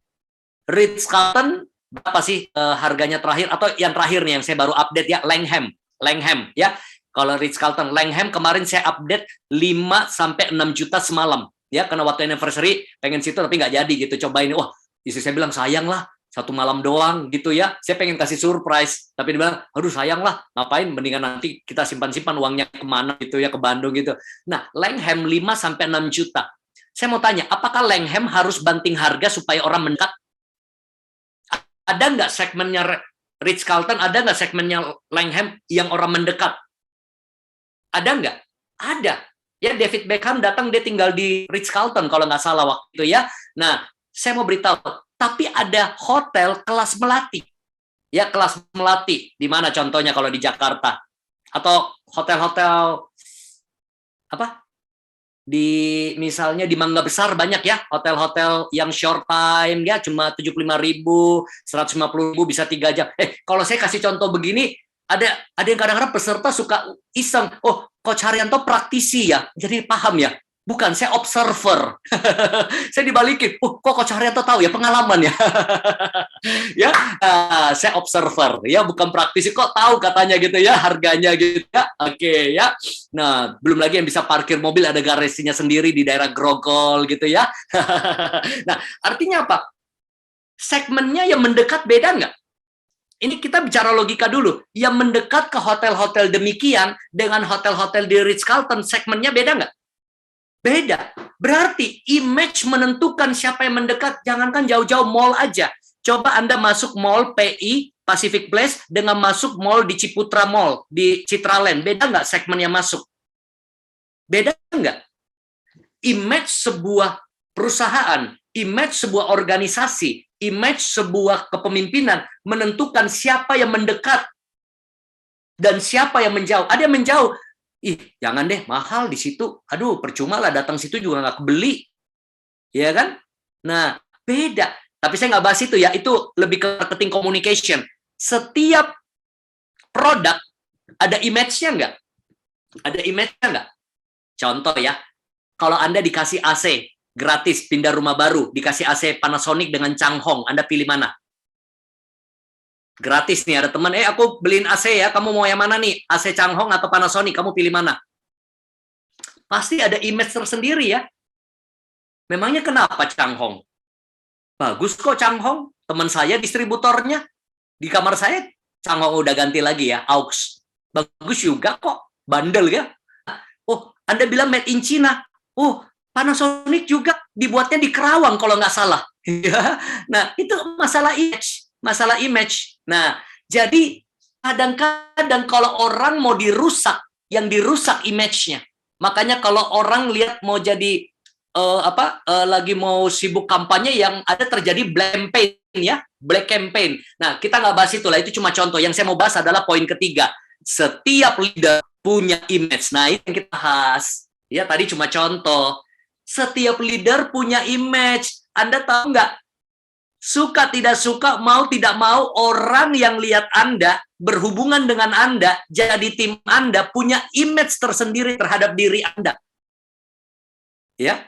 Ritz-Carlton berapa sih harganya terakhir, atau yang terakhir nih yang saya baru update ya, Langham ya. Kalau Ritz-Carlton Langham kemarin saya update 5 sampai 6 juta semalam ya, karena waktu anniversary pengen situ tapi nggak jadi gitu, cobain. Wah, istri saya bilang sayang lah, 1 malam doang gitu ya, saya pengen kasih surprise tapi dia bilang aduh sayang lah, ngapain, mendingan nanti kita simpan uangnya kemana gitu ya, ke Bandung gitu. Nah, Langham 5 sampai 6 juta. Saya mau tanya, apakah Langham harus banting harga supaya orang mendekat? Ada nggak segmennya Ritz-Carlton, ada nggak segmennya Langham yang orang mendekat? Ada nggak? Ada. Ya, David Beckham datang, dia tinggal di Ritz-Carlton kalau nggak salah waktu itu ya. Nah, saya mau beritahu, tapi ada hotel kelas melati. Ya, kelas melati. Di mana contohnya kalau di Jakarta? Atau hotel-hotel apa? Misalnya di Mangga Besar banyak ya, hotel-hotel yang short time ya, cuma 75.000, 150.000 bisa 3 jam. Kalau saya kasih contoh begini, ada yang kadang-kadang peserta suka iseng, oh Coach Haryanto praktisi ya, jadi paham ya. Bukan, saya observer. Saya dibalikin, kok Coach Haryanto tahu ya, pengalaman ya. Ya, saya observer ya, bukan praktisi, kok tahu katanya gitu ya, harganya gitu ya. Oke ya. Nah, belum lagi yang bisa parkir mobil, ada garasinya sendiri di daerah Grogol gitu ya. Nah, artinya apa? Segmennya yang mendekat beda nggak? Ini kita bicara logika dulu. Yang mendekat ke hotel-hotel demikian dengan hotel-hotel di Ritz-Carlton, segmennya beda nggak? Beda. Berarti image menentukan siapa yang mendekat. Jangankan jauh-jauh mall aja. Coba Anda masuk mall PI, Pacific Place, dengan masuk mall di Ciputra Mall, di Citraland. Beda nggak segmennya masuk? Beda nggak? Image sebuah perusahaan, image sebuah organisasi, image sebuah kepemimpinan menentukan siapa yang mendekat dan siapa yang menjauh. Ada yang menjauh, ih jangan deh, mahal di situ. Aduh, percuma lah datang situ juga nggak kebeli. Ya kan? Nah, beda. Tapi saya nggak bahas itu ya, itu lebih ke marketing communication. Setiap produk ada image-nya nggak? Ada image-nya nggak? Contoh ya, kalau Anda dikasih AC, gratis, pindah rumah baru, dikasih AC Panasonic dengan Changhong, Anda pilih mana? Gratis nih, ada teman, aku beliin AC ya, kamu mau yang mana nih? AC Changhong atau Panasonic, kamu pilih mana? Pasti ada image tersendiri ya. Memangnya kenapa Changhong? Bagus kok Changhong, teman saya distributornya. Di kamar saya, Changhong udah ganti lagi ya, AUX. Bagus juga kok, bandel ya. Oh, Anda bilang made in China. Oh, Panasonic juga dibuatnya di Kerawang kalau nggak salah. Nah, itu masalah image. Masalah image. Nah, jadi kadang-kadang kalau orang mau dirusak, yang dirusak image-nya. Makanya kalau orang lihat mau jadi lagi mau sibuk kampanye yang ada terjadi black campaign ya, black campaign. Nah, kita nggak bahas itu lah, itu cuma contoh. Yang saya mau bahas adalah poin ketiga. Setiap leader punya image. Nah, itu yang kita bahas. Ya, tadi cuma contoh. Setiap leader punya image. Anda tahu nggak? Suka tidak suka, mau tidak mau, orang yang lihat Anda, berhubungan dengan Anda, jadi tim Anda, punya image tersendiri terhadap diri Anda. Ya,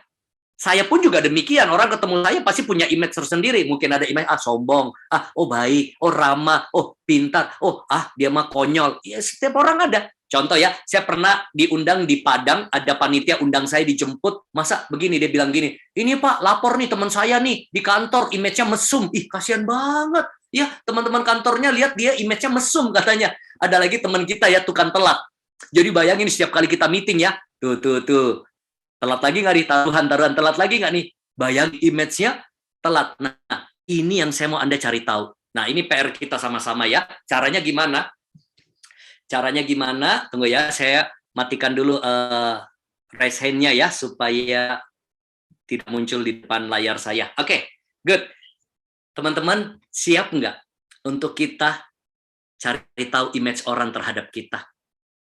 saya pun juga demikian. Orang ketemu saya pasti punya image tersendiri. Mungkin ada image, sombong, oh baik, oh ramah, oh pintar, oh dia mah konyol. Ya, setiap orang ada. Contoh ya, saya pernah diundang di Padang, ada panitia undang saya dijemput, masa begini, dia bilang gini, ini Pak, lapor nih teman saya nih, di kantor, image-nya mesum. Ih, kasihan banget. Ya, teman-teman kantornya lihat dia image-nya mesum katanya. Ada lagi teman kita ya, tukang telat. Jadi bayangin setiap kali kita meeting ya, tuh. Telat lagi nggak nih? Taruhan telat lagi nggak nih? Bayang image-nya telat. Nah, ini yang saya mau Anda cari tahu. Nah, ini PR kita sama-sama ya. Caranya gimana? Caranya gimana? Tunggu ya, saya matikan dulu raise hand-nya ya, supaya tidak muncul di depan layar saya. Oke, good. Teman-teman, siap nggak untuk kita cari tahu image orang terhadap kita?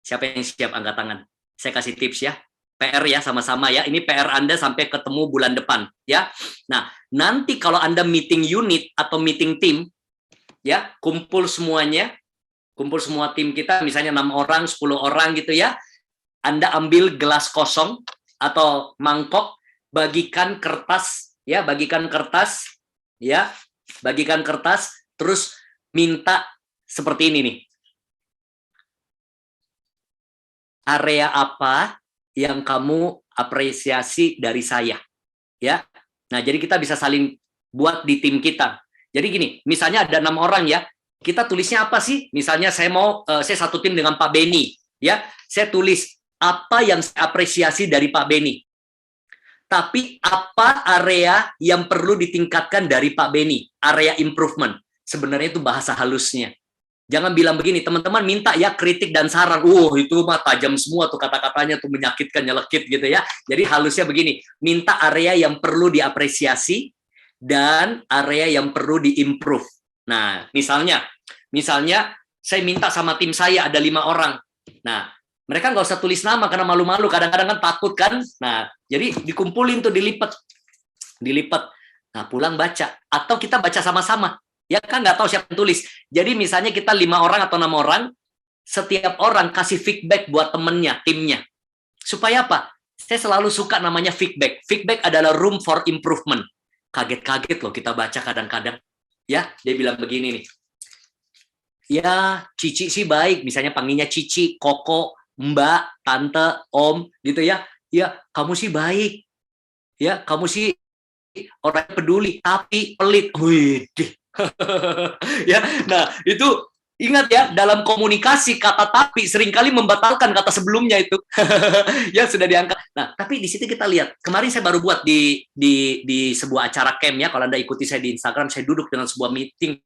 Siapa yang siap angkat tangan? Saya kasih tips ya. PR ya, sama-sama ya. Ini PR Anda sampai ketemu bulan depan ya. Nah, nanti kalau Anda meeting unit atau meeting tim ya, kumpul semuanya, kumpul semua tim kita, misalnya 6 orang, 10 orang gitu ya. Anda ambil gelas kosong atau mangkok, bagikan kertas ya, bagikan kertas, terus minta seperti ini nih. Area apa yang kamu apresiasi dari saya, ya. Nah, jadi kita bisa saling buat di tim kita. Jadi gini, misalnya ada 6 orang ya, kita tulisnya apa sih? Misalnya saya satu tim dengan Pak Beni, ya. Saya tulis apa yang saya apresiasi dari Pak Beni. Tapi apa area yang perlu ditingkatkan dari Pak Beni? Area improvement. Sebenarnya itu bahasa halusnya. Jangan bilang begini, teman-teman minta ya kritik dan saran. Itu mah tajam semua tuh kata-katanya tuh, menyakitkan, nyelekit gitu ya. Jadi halusnya begini, minta area yang perlu diapresiasi dan area yang perlu diimprove. Nah, misalnya saya minta sama tim saya ada 5 orang. Nah, mereka nggak usah tulis nama karena malu-malu, kadang-kadang kan takut kan. Nah, jadi dikumpulin tuh, dilipat. Nah, pulang baca atau kita baca sama-sama. Ya kan nggak tahu siapa yang tulis. Jadi misalnya kita 5 orang atau 6 orang, setiap orang kasih feedback buat temennya, timnya. Supaya apa? Saya selalu suka namanya feedback. Feedback adalah room for improvement. Kaget-kaget loh kita baca kadang-kadang. Ya, dia bilang begini nih. Ya, Cici sih baik. Misalnya panggilnya Cici, Koko, Mbak, Tante, Om, gitu ya. Ya, kamu sih baik. Ya, kamu sih orang peduli, tapi pelit. Wih, Ya, nah itu ingat ya, dalam komunikasi kata tapi seringkali membatalkan kata sebelumnya itu. Ya sudah diangkat. Nah, tapi di situ kita lihat. Kemarin saya baru buat di sebuah acara camp ya. Kalau Anda ikuti saya di Instagram, saya duduk dengan sebuah meeting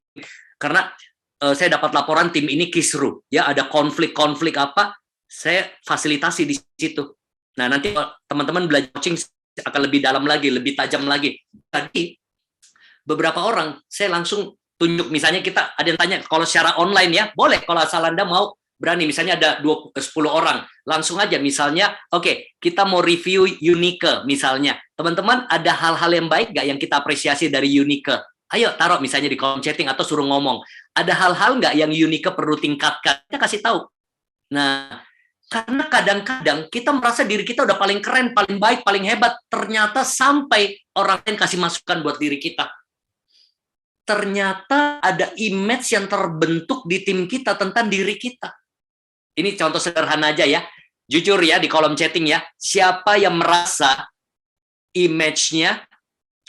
karena saya dapat laporan tim ini kisruh. Ya, ada konflik-konflik apa, saya fasilitasi di situ. Nah, nanti teman-teman belajar coaching akan lebih dalam lagi, lebih tajam lagi. Tadi beberapa orang saya langsung tunjuk, misalnya kita ada yang tanya kalau secara online ya boleh, kalau asal Anda mau berani, misalnya ada 10 orang langsung aja, misalnya oke, kita mau review Unique misalnya, teman-teman ada hal-hal yang baik nggak yang kita apresiasi dari Unique, ayo taruh misalnya di kolom chatting atau suruh ngomong, ada hal-hal nggak yang Unique perlu tingkatkan, kita kasih tahu. Nah, karena kadang-kadang kita merasa diri kita udah paling keren, paling baik, paling hebat, ternyata sampai orang lain kasih masukan buat diri kita, ternyata ada image yang terbentuk di tim kita tentang diri kita. Ini contoh sederhana aja ya. Jujur ya di kolom chatting ya, siapa yang merasa image-nya,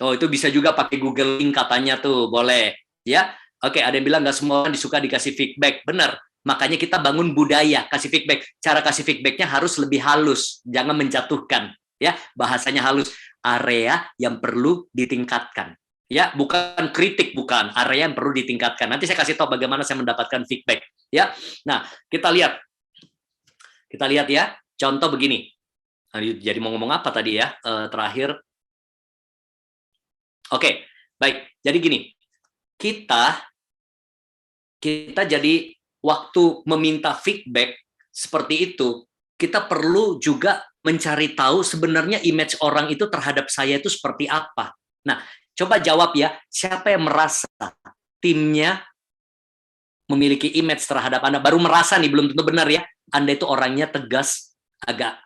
oh itu bisa juga pakai Google Link katanya tuh, boleh. Ya, oke, ada yang bilang nggak semua orang disuka dikasih feedback. Benar, makanya kita bangun budaya kasih feedback. Cara kasih feedbacknya harus lebih halus, jangan menjatuhkan. Ya, bahasanya halus. Area yang perlu ditingkatkan. Ya, bukan kritik, bukan, area yang perlu ditingkatkan. Nanti saya kasih tahu bagaimana saya mendapatkan feedback. Ya, nah kita lihat ya. Contoh begini. Jadi mau ngomong apa tadi ya? Terakhir. Oke, baik. Jadi gini, kita jadi waktu meminta feedback seperti itu, kita perlu juga mencari tahu sebenarnya image orang itu terhadap saya itu seperti apa. Nah, coba jawab ya, siapa yang merasa timnya memiliki image terhadap Anda? Baru merasa nih, belum tentu benar ya. Anda itu orangnya tegas, agak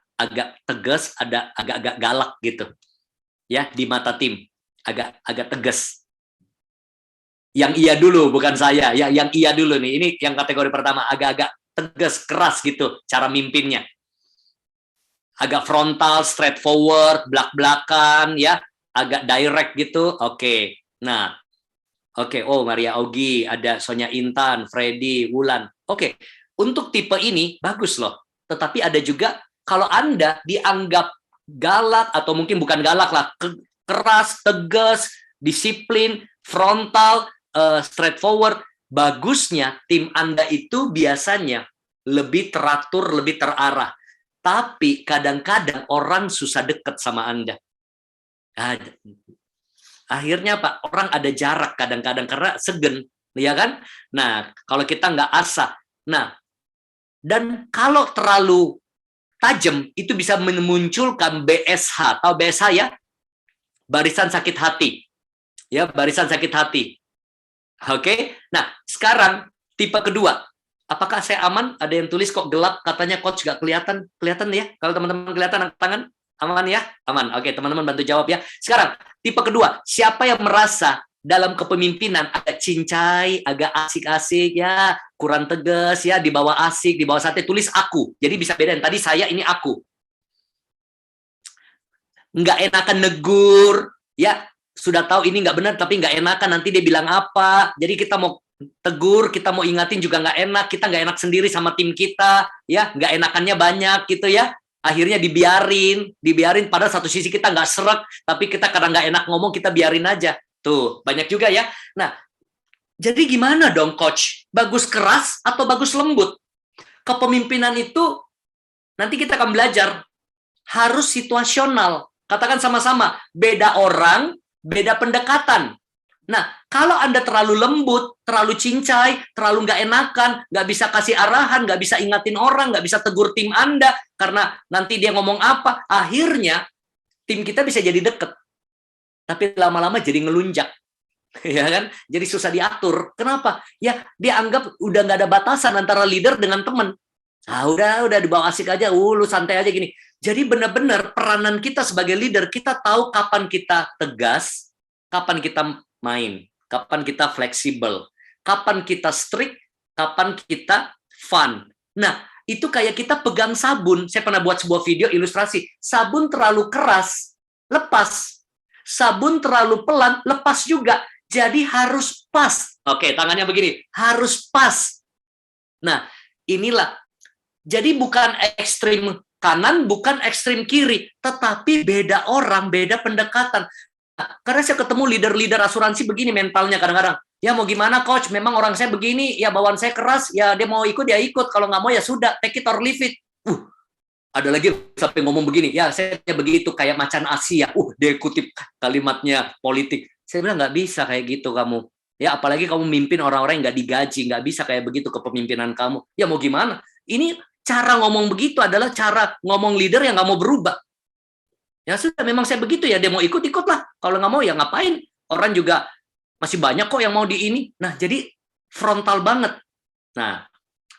tegas, agak galak gitu. Ya, di mata tim, agak tegas. Yang iya dulu, bukan saya. Ya, yang iya dulu nih. Ini yang kategori pertama, agak tegas, keras gitu cara mimpinnya. Agak frontal, straightforward, belak-belakan ya, agak direct gitu. Oke. Nah, oke, oh Maria Ogi, ada Sonya Intan, Freddy, Wulan. Oke, untuk tipe ini bagus loh. Tetapi ada juga kalau Anda dianggap galak atau mungkin bukan galak lah, keras, tegas, disiplin, frontal, straightforward, bagusnya tim Anda itu biasanya lebih teratur, lebih terarah. Tapi kadang-kadang orang susah dekat sama Anda. Akhirnya Pak, orang ada jarak kadang-kadang karena segen, ya kan? Nah, kalau kita nggak asah. Nah, dan kalau terlalu tajam, itu bisa memunculkan BSH. Tahu BSH ya? Barisan sakit hati. Ya, barisan sakit hati. Oke? Nah, sekarang tipe kedua. Apakah saya aman? Ada yang tulis kok gelap, katanya coach nggak kelihatan. Kelihatan ya? Kalau teman-teman kelihatan angkat tangan? Aman ya? Aman. Oke, teman-teman bantu jawab ya. Sekarang, tipe kedua. Siapa yang merasa dalam kepemimpinan agak cincai, agak asik-asik ya, kurang tegas ya, di bawah asik, di bawah santai, tulis aku. Jadi bisa bedain. Tadi saya, ini aku. Nggak enakan negur, ya. Sudah tahu ini nggak benar, tapi nggak enakan. Nanti dia bilang apa. Jadi kita mau tegur, kita mau ingatin juga nggak enak, kita nggak enak sendiri sama tim kita, ya, nggak enakannya banyak gitu ya, akhirnya dibiarin pada satu sisi kita nggak serak, tapi kita karena nggak enak ngomong, kita biarin aja, tuh, banyak juga ya. Nah, jadi gimana dong coach, bagus keras atau bagus lembut? Kepemimpinan itu, nanti kita akan belajar, harus situasional, katakan sama-sama, beda orang, beda pendekatan. Nah, kalau Anda terlalu lembut, terlalu cincai, terlalu nggak enakan, nggak bisa kasih arahan, nggak bisa ingatin orang, nggak bisa tegur tim Anda, karena nanti dia ngomong apa, akhirnya tim kita bisa jadi deket. Tapi lama-lama jadi ngelunjak. Ya kan? Jadi susah diatur. Kenapa? Ya, dia anggap udah nggak ada batasan antara leader dengan teman. Ah, udah dibawa asik aja, lu santai aja gini. Jadi benar-benar peranan kita sebagai leader, kita tahu kapan kita tegas, kapan kita main, kapan kita fleksibel, kapan kita strict, kapan kita fun. Nah, itu kayak kita pegang sabun. Saya pernah buat sebuah video ilustrasi. Sabun terlalu keras, lepas. Sabun terlalu pelan, lepas juga. Jadi harus pas. Oke, tangannya begini, harus pas. Nah, inilah. Jadi bukan ekstrim kanan, bukan ekstrim kiri, tetapi beda orang, beda pendekatan. Nah, karena saya ketemu leader-leader asuransi begini mentalnya kadang-kadang. Ya mau gimana coach, memang orang saya begini, ya bawaan saya keras, ya dia mau ikut ya ikut, kalau nggak mau ya sudah, take it or leave it. Ada lagi sampai ngomong begini, ya saya begitu kayak macan Asia. Dia kutip kalimatnya politik. Saya bilang nggak bisa kayak gitu kamu. Ya apalagi kamu mimpin orang-orang yang nggak digaji, nggak bisa kayak begitu kepemimpinan kamu. Ya mau gimana? Ini cara ngomong begitu adalah cara ngomong leader yang nggak mau berubah. Ya sudah, memang saya begitu ya. Dia mau ikut ikutlah. Kalau nggak mau ya ngapain? Orang juga masih banyak kok yang mau di ini. Nah jadi frontal banget. Nah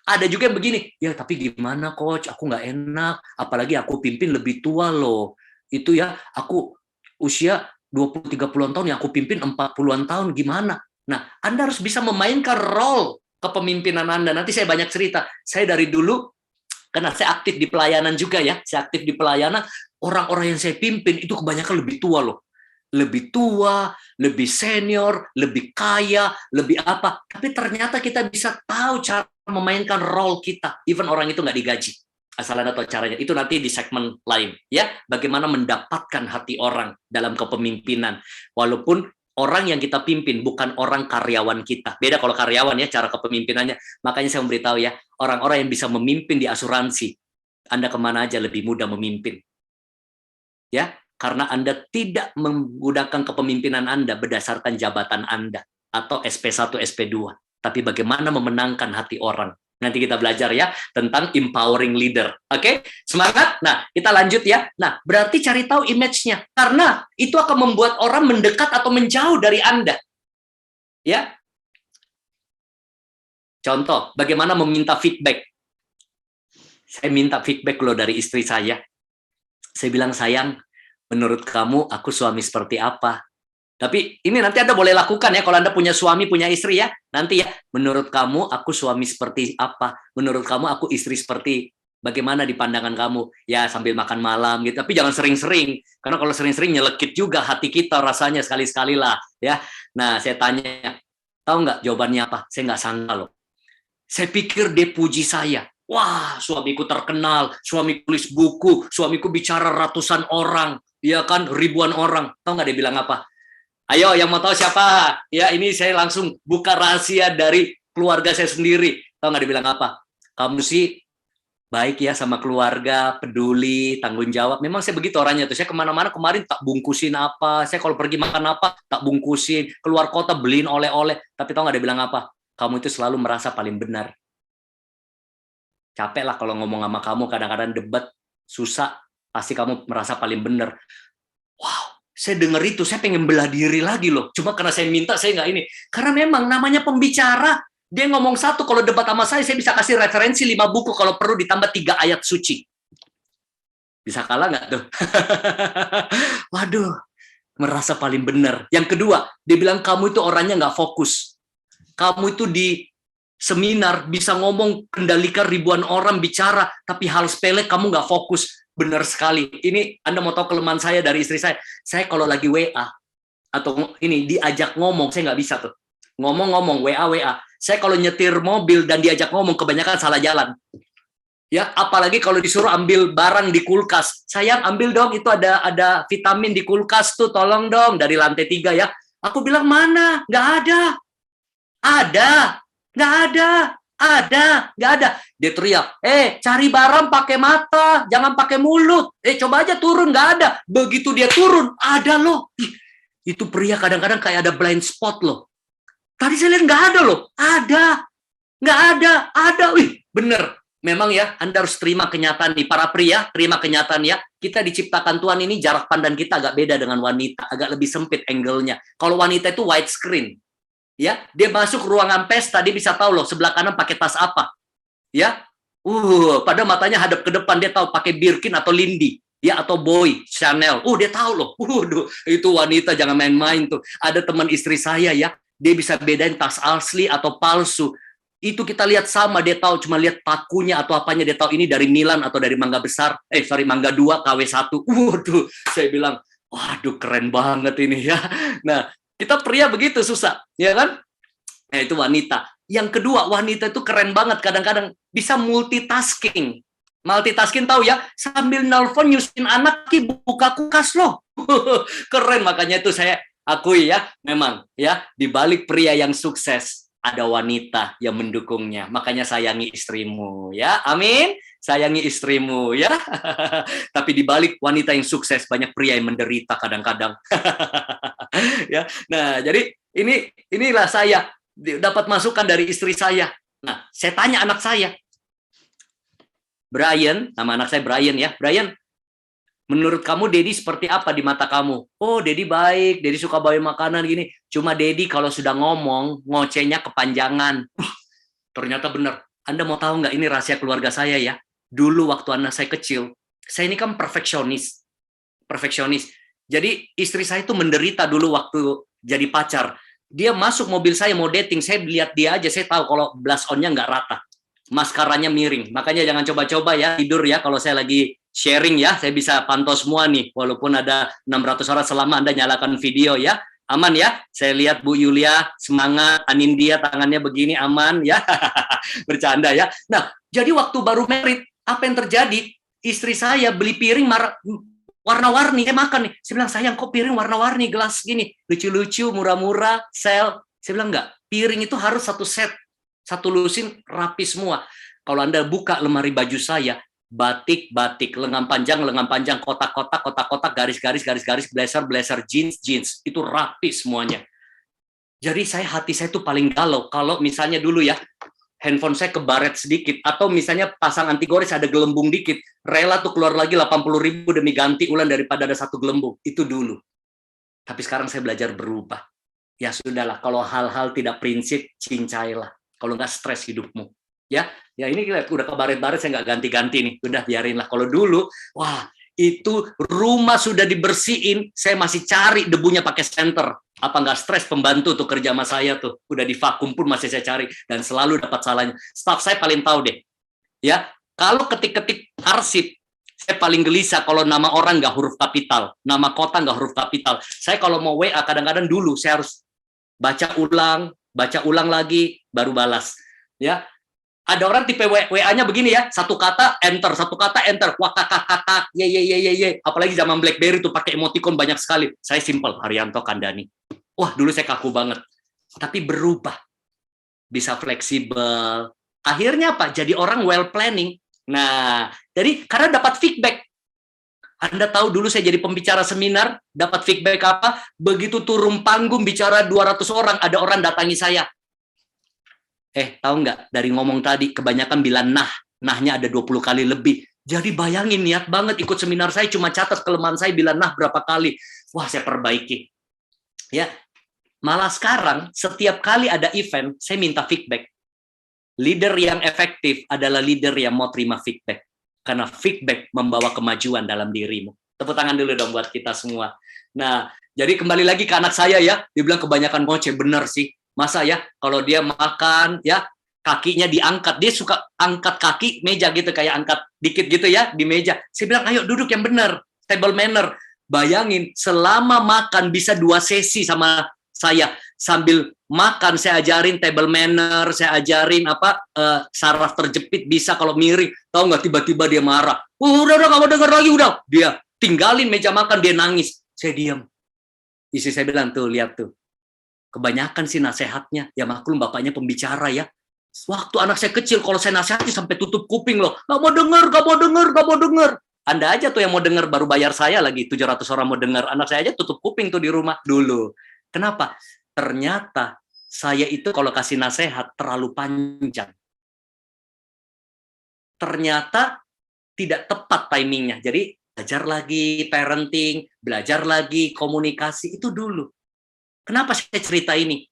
ada juga yang begini, ya tapi gimana coach, aku nggak enak, apalagi aku pimpin lebih tua loh. Itu ya, aku usia 20-30-an tahun, yang aku pimpin 40-an tahun, gimana? Nah, Anda harus bisa memainkan role kepemimpinan Anda. Nanti saya banyak cerita. Saya dari dulu, karena saya aktif di pelayanan juga ya, saya aktif di pelayanan, orang-orang yang saya pimpin itu kebanyakan lebih tua loh. Lebih tua, lebih senior, lebih kaya, lebih apa. Tapi ternyata kita bisa tahu cara memainkan role kita, even orang itu nggak digaji. Asal Anda tahu caranya. Itu nanti di segmen lain. Ya, bagaimana mendapatkan hati orang dalam kepemimpinan. Walaupun orang yang kita pimpin bukan orang karyawan kita. Beda kalau karyawan ya, cara kepemimpinannya. Makanya saya memberitahu ya, orang-orang yang bisa memimpin di asuransi, Anda kemana aja lebih mudah memimpin. Ya, karena Anda tidak menggunakan kepemimpinan Anda berdasarkan jabatan Anda atau SP1, SP2, tapi bagaimana memenangkan hati orang. Nanti kita belajar ya tentang empowering leader. Oke, semangat. Nah, kita lanjut ya. Nah, berarti cari tahu image-nya, karena itu akan membuat orang mendekat atau menjauh dari Anda. Ya. Contoh, bagaimana meminta feedback. Saya minta feedback loh dari istri saya. Saya bilang, sayang, menurut kamu aku suami seperti apa? Tapi ini nanti Anda boleh lakukan ya, kalau Anda punya suami, punya istri ya. Nanti ya, menurut kamu aku suami seperti apa? Menurut kamu aku istri seperti bagaimana di pandangan kamu? Ya sambil makan malam gitu, tapi jangan sering-sering. Karena kalau sering-sering nyelekit juga hati kita rasanya, sekali-sekali lah. Ya. Nah, saya tanya, tahu nggak jawabannya apa? Saya nggak sangka loh. Saya pikir dia puji saya. Wah, suamiku terkenal, suamiku tulis buku, suamiku bicara ratusan orang, ya kan, ribuan orang. Tahu nggak dia bilang apa? Ayo, yang mau tahu siapa? Ya, ini saya langsung buka rahasia dari keluarga saya sendiri. Tahu nggak dia bilang apa? Kamu sih baik ya sama keluarga, peduli, tanggung jawab. Memang saya begitu orangnya tuh. Saya kemana-mana kemarin tak bungkusin apa. Saya kalau pergi makan apa, tak bungkusin. Keluar kota beliin oleh-oleh. Tapi tahu nggak dia bilang apa? Kamu itu selalu merasa paling benar. Capek lah kalau ngomong sama kamu, kadang-kadang debat, susah. Pasti kamu merasa paling benar. Wow, saya dengar itu, saya pengen belah diri lagi loh. Cuma karena saya minta, saya nggak ini. Karena memang namanya pembicara, dia ngomong satu, kalau debat sama saya bisa kasih referensi 5 buku, kalau perlu ditambah 3 ayat suci. Bisa kalah nggak tuh? Waduh, merasa paling benar. Yang kedua, dia bilang kamu itu orangnya nggak fokus. Kamu itu di seminar bisa ngomong, kendalikan ribuan orang bicara, tapi hal sepele kamu nggak fokus. Benar sekali. Ini Anda mau tahu kelemahan saya dari istri saya. Saya kalau lagi WA atau ini diajak ngomong, saya nggak bisa tuh. Ngomong-ngomong, WA. Saya kalau nyetir mobil dan diajak ngomong, kebanyakan salah jalan. Ya, apalagi kalau disuruh ambil barang di kulkas. Sayang, ambil dong, itu ada vitamin di kulkas tuh, tolong dong, dari lantai 3 ya. Aku bilang, mana? Nggak ada. Ada. Nggak ada. Dia teriak, cari barang pakai mata, jangan pakai mulut. Coba aja turun, nggak ada. Begitu dia turun, ada loh. Itu pria kadang-kadang kayak ada blind spot loh. Tadi saya lihat nggak ada loh. Nggak ada. Bener. Memang ya, Anda harus terima kenyataan nih. Para pria, terima kenyataan ya. Kita diciptakan Tuhan ini, jarak pandang kita agak beda dengan wanita. Agak lebih sempit angle-nya. Kalau wanita itu widescreen. Ya, dia masuk ruangan pesta, dia bisa tahu loh sebelah kanan pakai tas apa. Ya. Pada matanya hadap ke depan, dia tahu pakai Birkin atau Lindy, ya, atau Boy, Chanel. Dia tahu loh. Itu wanita jangan main-main tuh. Ada teman istri saya ya, dia bisa bedain tas asli atau palsu. Itu kita lihat sama, dia tahu, cuma lihat pakunya atau apanya, dia tahu ini dari Milan atau dari Mangga Besar. Mangga 2 KW1. Saya bilang, waduh keren banget ini ya. Nah, Kita pria begitu susah, ya kan? Nah, itu wanita. Yang kedua, wanita itu keren banget, kadang-kadang bisa multitasking. Multitasking tahu ya, sambil nelpon nyusin anak, buka kulkas loh. Keren, makanya itu saya akui ya, memang ya, di balik pria yang sukses ada wanita yang mendukungnya. Makanya sayangi istrimu ya. Amin. Sayangi istrimu ya. Tapi di balik wanita yang sukses banyak pria yang menderita kadang-kadang. Ya. Nah, jadi inilah saya dapat masukan dari istri saya. Nah, saya tanya anak saya, Brian, nama anak saya Brian ya, Brian, menurut kamu Dedi seperti apa di mata kamu? Oh, Dedi baik, Dedi suka bawa makanan gini. Cuma Dedi kalau sudah ngomong, ngocehnya kepanjangan. Ternyata benar. Anda mau tahu nggak, ini rahasia keluarga saya ya. Dulu waktu anak saya kecil, saya ini kan perfeksionis. Jadi istri saya itu menderita dulu waktu jadi pacar. Dia masuk mobil saya mau dating, saya lihat dia aja, saya tahu kalau blush on-nya nggak rata, maskaranya miring. Makanya jangan coba-coba ya tidur ya kalau saya lagi sharing ya, saya bisa pantau semua nih, walaupun ada 600 orang selama Anda nyalakan video ya. Aman ya, saya lihat Bu Yulia semangat, Anindya tangannya begini, aman ya. Bercanda ya. Nah, jadi waktu baru married, apa yang terjadi? Istri saya beli piring warna-warni, saya makan nih. Saya bilang, sayang kok piring warna-warni, gelas gini, lucu-lucu, murah-murah, sel. Saya bilang, enggak, piring itu harus satu set, satu lusin, rapi semua. Kalau Anda buka lemari baju saya, batik, lengan panjang, kotak-kotak, garis-garis, blazer, jeans, itu rapi semuanya. Jadi hati saya itu paling galau. Kalau misalnya dulu ya, handphone saya kebaret sedikit, atau misalnya pasang anti gores ada gelembung dikit, rela tuh keluar lagi 80.000 demi ganti ulang daripada ada satu gelembung. Itu dulu. Tapi sekarang saya belajar berubah. Ya sudahlah, kalau hal-hal tidak prinsip, cincailah. Kalau nggak stres hidupmu. Ya ini udah kebaret-baret, saya nggak ganti-ganti nih. Udah biarinlah. Kalau dulu, wah itu rumah sudah dibersihin, saya masih cari debunya pakai senter. Apa nggak stres pembantu tuh kerja sama saya tuh, udah di vakum pun masih saya cari dan selalu dapat salahnya. Staff saya paling tahu deh, ya kalau ketik-ketik arsip, saya paling gelisah kalau nama orang nggak huruf kapital, nama kota nggak huruf kapital. Saya kalau mau WA kadang-kadang dulu saya harus baca ulang lagi, baru balas. Ya, ada orang tipe WA-nya begini ya, satu kata enter, wakakakakak, ye. Apalagi zaman BlackBerry tuh pakai emoticon banyak sekali. Saya simple, Haryanto Kandani. Wah, dulu saya kaku banget. Tapi berubah. Bisa fleksibel. Akhirnya apa? Jadi orang well planning. Nah, jadi karena dapat feedback. Anda tahu dulu saya jadi pembicara seminar, dapat feedback apa? Begitu turun panggung bicara 200 orang, ada orang datangi saya. Tahu nggak, dari ngomong tadi, kebanyakan bilang nahnya ada 20 kali lebih. Jadi bayangin, niat banget ikut seminar saya, cuma catat kelemahan saya, bilang nah berapa kali. Wah, saya perbaiki. Ya, malah sekarang, setiap kali ada event, saya minta feedback. Leader yang efektif adalah leader yang mau terima feedback. Karena feedback membawa kemajuan dalam dirimu. Tepuk tangan dulu dong buat kita semua. Nah, jadi kembali lagi ke anak saya ya, dia bilang kebanyakan ngoceh, bener sih. Masa ya, kalau dia makan, ya kakinya diangkat. Dia suka angkat kaki meja gitu, kayak angkat dikit gitu ya, di meja. Saya bilang, ayo duduk yang benar, table manner. Bayangin, selama makan bisa 2 sesi sama saya. Sambil makan, saya ajarin table manner, saya ajarin saraf terjepit bisa kalau miring. Tahu nggak, tiba-tiba dia marah. Udah, nggak mau denger lagi, udah. Dia tinggalin meja makan, dia nangis. Saya diam. Istri saya bilang, tuh, lihat tuh. Kebanyakan sih nasihatnya, ya maklum bapaknya pembicara ya. Waktu anak saya kecil, kalau saya nasihati sampai tutup kuping loh. Nggak mau denger. Anda aja tuh yang mau denger, baru bayar saya lagi, 700 orang mau denger. Anak saya aja tutup kuping tuh di rumah dulu. Kenapa? Ternyata saya itu kalau kasih nasihat terlalu panjang. Ternyata tidak tepat timingnya. Jadi belajar lagi parenting, belajar lagi komunikasi, itu dulu. Kenapa saya cerita ini?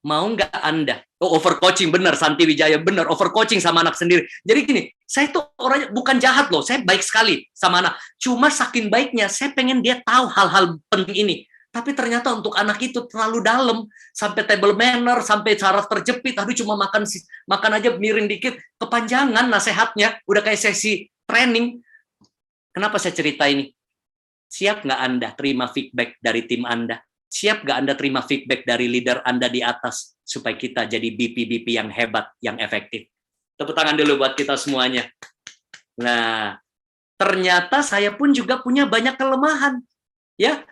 Mau nggak Anda? Oh, overcoaching, benar, Santi Wijaya, benar, overcoaching sama anak sendiri. Jadi gini, saya tuh orangnya bukan jahat loh, saya baik sekali sama anak. Cuma saking baiknya, saya pengen dia tahu hal-hal penting ini. Tapi ternyata untuk anak itu terlalu dalam, sampai table manner, sampai saraf terjepit, aduh cuma makan aja miring dikit, kepanjangan nasihatnya, udah kayak sesi training. Kenapa saya cerita ini? Siap nggak Anda terima feedback dari tim Anda? Siap nggak Anda terima feedback dari leader Anda di atas supaya kita jadi BP-BP yang hebat, yang efektif? Tepuk tangan dulu buat kita semuanya. Nah, ternyata saya pun juga punya banyak kelemahan. Ya,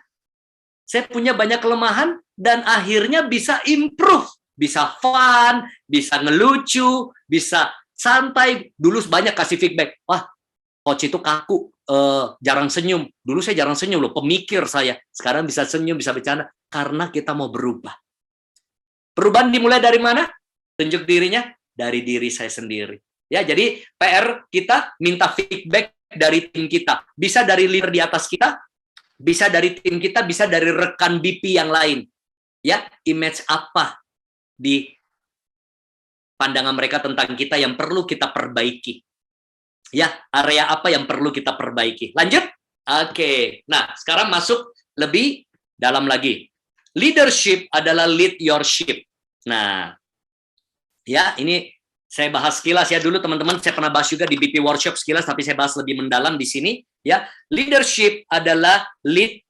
saya punya banyak kelemahan dan akhirnya bisa improve, bisa fun, bisa ngelucu, bisa santai. Dulu banyak kasih feedback, wah coach itu kaku, jarang senyum. Dulu saya jarang senyum loh, pemikir saya. Sekarang bisa senyum, bisa bercanda, karena kita mau berubah. Perubahan dimulai dari mana? Tunjuk dirinya dari diri saya sendiri. Ya, jadi PR kita minta feedback dari tim kita. Bisa dari leader di atas kita, bisa dari tim kita, bisa dari rekan BP yang lain. Ya, image apa di pandangan mereka tentang kita yang perlu kita perbaiki. Ya, area apa yang perlu kita perbaiki. Lanjut? Oke. Nah, sekarang masuk lebih dalam lagi. Leadership adalah lead your ship. Nah, ya, ini saya bahas sekilas ya dulu teman-teman, saya pernah bahas juga di BP Workshop sekilas, tapi saya bahas lebih mendalam di sini ya. Leadership adalah lead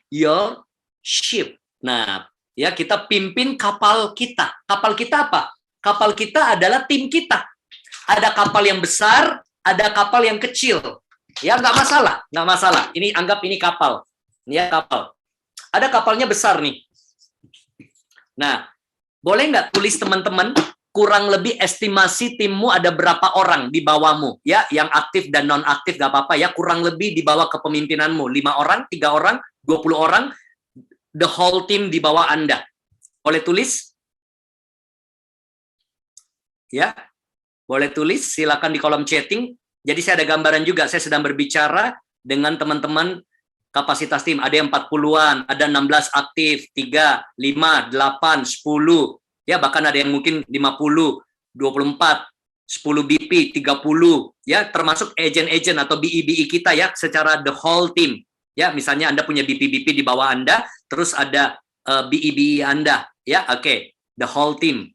your ship. Nah, ya kita pimpin kapal kita. Kapal kita apa? Kapal kita adalah tim kita. Ada kapal yang besar, ada kapal yang kecil. Ya nggak masalah, nggak masalah. Ini anggap ini kapal. Ini ya kapal. Ada kapalnya besar nih. Nah, boleh nggak tulis teman-teman kurang lebih estimasi timmu ada berapa orang di bawahmu ya, yang aktif dan non aktif nggak apa-apa ya, kurang lebih di bawah kepemimpinanmu 5 orang, 3 orang, 20 orang, the whole team di bawah Anda. Boleh tulis? Ya, boleh tulis, silakan di kolom chatting. Jadi saya ada gambaran juga, saya sedang berbicara dengan teman-teman kapasitas tim, ada yang 40-an, ada 16 aktif, 3, 5, 8, 10, ya bahkan ada yang mungkin 50, 24, 10 BP, 30, ya termasuk agent-agent atau BI-BI kita ya, secara the whole team. Ya, misalnya Anda punya BP-BP di bawah Anda, terus ada BI-BI Anda, ya oke, the whole team.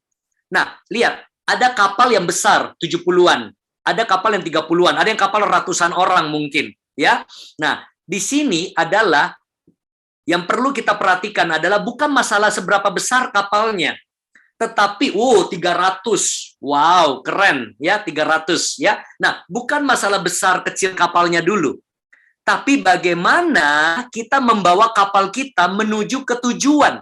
Nah, lihat, ada kapal yang besar 70-an, ada kapal yang 30-an, ada yang kapal ratusan orang mungkin, ya. Nah, di sini adalah yang perlu kita perhatikan adalah bukan masalah seberapa besar kapalnya, tetapi 300. Wow, keren ya, 300 ya. Nah, bukan masalah besar kecil kapalnya dulu. Tapi bagaimana kita membawa kapal kita menuju ke tujuan.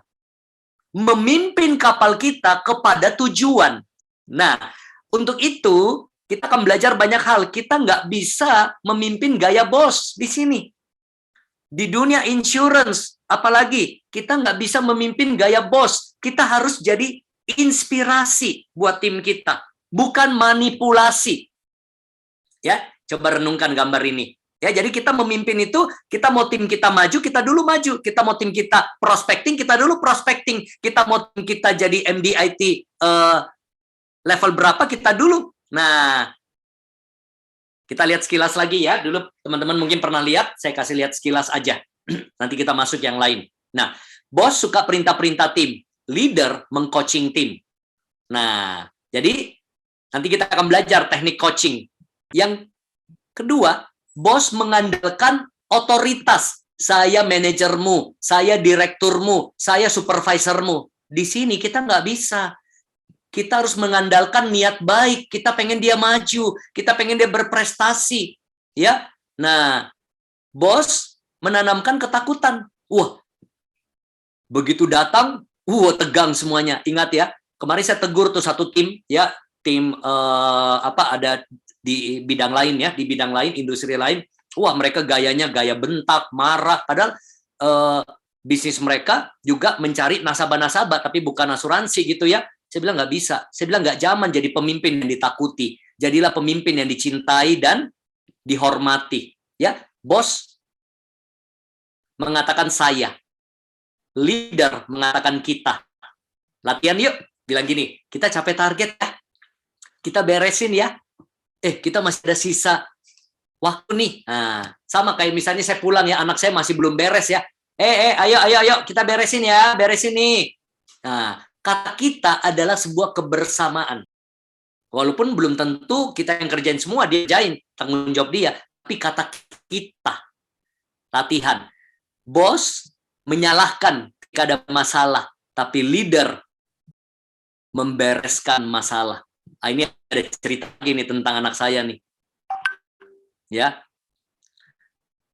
Memimpin kapal kita kepada tujuan. Nah, untuk itu kita akan belajar banyak hal. Kita nggak bisa memimpin gaya bos di sini. Di dunia insurance, apalagi kita nggak bisa memimpin gaya bos. Kita harus jadi inspirasi buat tim kita, bukan manipulasi. Ya, coba renungkan gambar ini. Ya, jadi kita memimpin itu, kita mau tim kita maju, kita dulu maju. Kita mau tim kita prospecting, kita dulu prospecting. Kita mau tim kita jadi MDIT level berapa, kita dulu. Nah, kita lihat sekilas lagi ya. Dulu teman-teman mungkin pernah lihat, saya kasih lihat sekilas aja. Nanti kita masuk yang lain. Nah, bos suka perintah-perintah tim. Leader mengcoaching tim. Nah, jadi nanti kita akan belajar teknik coaching. Yang kedua, bos mengandalkan otoritas. Saya manajermu, saya direkturmu, saya supervisormu. Di sini kita nggak bisa. Kita harus mengandalkan niat baik. Kita pengen dia maju, kita pengen dia berprestasi. Ya, nah, bos menanamkan ketakutan. Wah, begitu datang, tegang semuanya. Ingat ya, kemarin saya tegur tuh satu tim, ya, tim ada di bidang lain ya, di bidang lain, industri lain. Wah, mereka gayanya gaya bentak, marah. Padahal bisnis mereka juga mencari nasabah-nasabah, tapi bukan asuransi gitu ya. Saya bilang nggak bisa. Saya bilang nggak zaman jadi pemimpin yang ditakuti. Jadilah pemimpin yang dicintai dan dihormati. Ya, bos mengatakan saya. Leader mengatakan kita. Latihan yuk. Bilang gini, kita capai target ya. Kita beresin ya. Kita masih ada sisa waktu nih. Nah, sama kayak misalnya saya pulang ya, anak saya masih belum beres ya. Ayo, kita beresin ya, beresin nih. Nah, kata kita adalah sebuah kebersamaan. Walaupun belum tentu kita yang kerjain semua, dia kerjain, tanggung jawab dia. Tapi kata kita, latihan. Bos menyalahkan ketika ada masalah, tapi leader membereskan masalah. Nah, ini ada cerita gini tentang anak saya nih. Ya.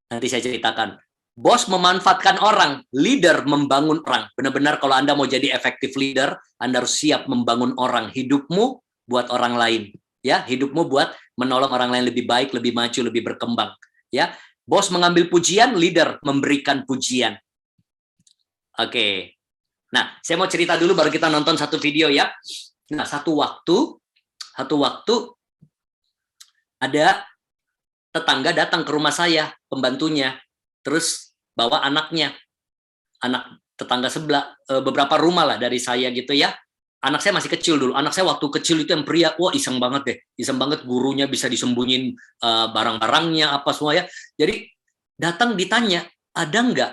Nanti saya ceritakan. Bos memanfaatkan orang, leader membangun orang. Benar-benar kalau Anda mau jadi efektif leader, Anda harus siap membangun orang. Hidupmu buat orang lain. Ya, hidupmu buat menolong orang lain lebih baik, lebih maju, lebih berkembang. Ya, bos mengambil pujian, leader memberikan pujian. Oke. Nah, saya mau cerita dulu baru kita nonton satu video ya. Nah, satu waktu ada tetangga datang ke rumah saya, pembantunya, terus bawa anaknya, anak tetangga sebelah, beberapa rumah lah dari saya gitu ya. Anak saya masih kecil dulu. Anak saya waktu kecil itu yang pria, wah iseng banget deh, iseng banget, gurunya bisa disembunyiin barang-barangnya apa semua ya. Jadi datang ditanya, ada nggak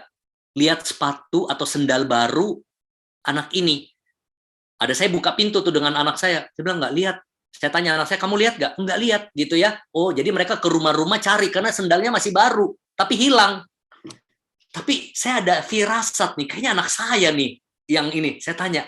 lihat sepatu atau sendal baru anak ini? Ada, saya buka pintu tuh dengan anak saya bilang nggak lihat. Saya tanya anak saya, kamu lihat nggak? Nggak lihat gitu ya. Oh, jadi mereka ke rumah-rumah cari karena sendalnya masih baru, tapi hilang. Tapi saya ada firasat nih, kayaknya anak saya nih yang ini. Saya tanya,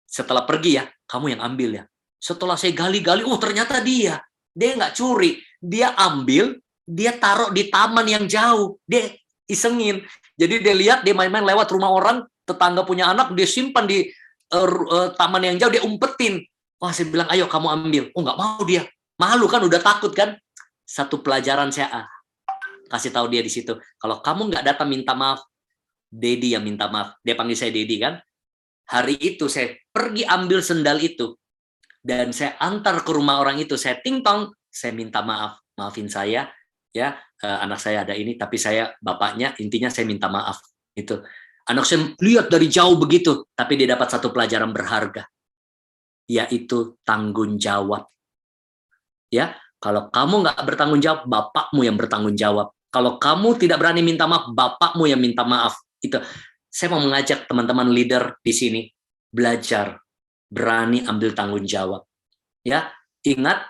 setelah pergi ya, kamu yang ambil ya. Setelah saya gali-gali, oh ternyata dia nggak curi. Dia ambil, dia taruh di taman yang jauh. Dia isengin. Jadi dia lihat, dia main-main lewat rumah orang, tetangga punya anak, dia simpan di taman yang jauh, dia umpetin. Wah, saya bilang, ayo kamu ambil. Oh, nggak mau dia. Malu kan, udah takut kan. Satu pelajaran saya kasih tahu dia di situ. Kalau kamu nggak datang minta maaf, Dedi yang minta maaf. Dia panggil saya Dedi kan. Hari itu saya pergi ambil sendal itu. Dan saya antar ke rumah orang itu. Saya ting-tong, saya minta maaf. Maafin saya. Ya, anak saya ada ini, tapi saya bapaknya, intinya saya minta maaf. Itu. Anak saya lihat dari jauh begitu, tapi dia dapat satu pelajaran berharga. Yaitu tanggung jawab. Ya, kalau kamu nggak bertanggung jawab, bapakmu yang bertanggung jawab. Kalau kamu tidak berani minta maaf, bapakmu yang minta maaf. Itu. Saya mau mengajak teman-teman leader di sini belajar, berani ambil tanggung jawab. Ya, ingat,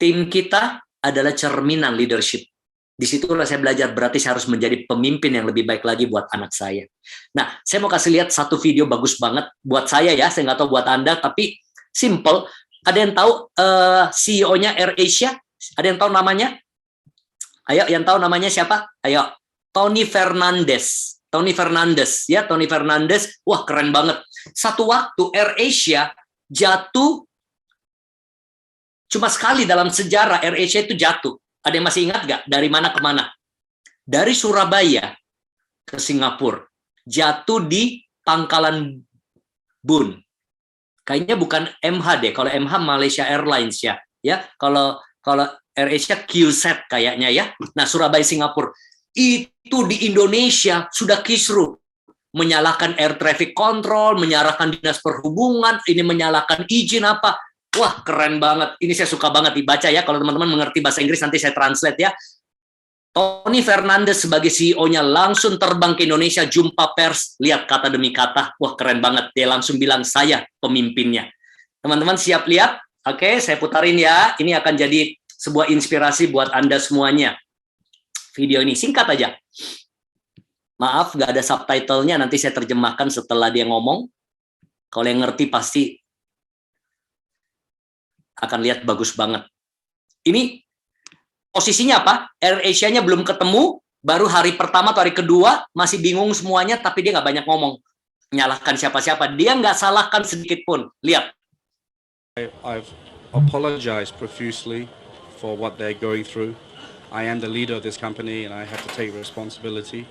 tim kita adalah cerminan leadership. Disitulah saya belajar, berarti saya harus menjadi pemimpin yang lebih baik lagi buat anak saya. Nah, saya mau kasih lihat satu video bagus banget buat saya ya, saya nggak tahu buat Anda, tapi simple. Ada yang tahu CEO-nya AirAsia? Ada yang tahu namanya? Ayo, yang tahu namanya siapa? Ayo, Tony Fernandes. Tony Fernandes, ya, Tony Fernandes. Wah, keren banget. Satu waktu AirAsia jatuh, cuma sekali dalam sejarah AirAsia itu jatuh. Ada yang masih ingat nggak? Dari mana ke mana? Dari Surabaya ke Singapura. Jatuh di Pangkalan Bun. Kayaknya bukan MH deh. Kalau MH Malaysia Airlines ya. Ya, kalau AirAsia QZ kayaknya ya. Nah, Surabaya Singapura. Itu di Indonesia sudah kisruh. Menyalahkan air traffic control, menyalahkan dinas perhubungan, ini menyalahkan izin apa. Wah, keren banget. Ini saya suka banget dibaca ya. Kalau teman-teman mengerti bahasa Inggris, nanti saya translate ya. Tony Fernandes sebagai CEO-nya langsung terbang ke Indonesia, jumpa pers, lihat kata demi kata. Wah, keren banget. Dia langsung bilang, saya pemimpinnya. Teman-teman siap lihat? Oke, saya putarin ya. Ini akan jadi sebuah inspirasi buat Anda semuanya. Video ini singkat aja. Maaf, nggak ada subtitlenya. Nanti saya terjemahkan setelah dia ngomong. Kalau yang ngerti pasti akan lihat bagus banget. Ini posisinya apa? AirAsia-nya belum ketemu, baru hari pertama atau hari kedua, masih bingung semuanya, tapi dia nggak banyak ngomong. Menyalahkan siapa-siapa. Dia nggak salahkan sedikit pun. Lihat. I've apologized profusely for what they're going through. I am the leader of this company and I have to take responsibility.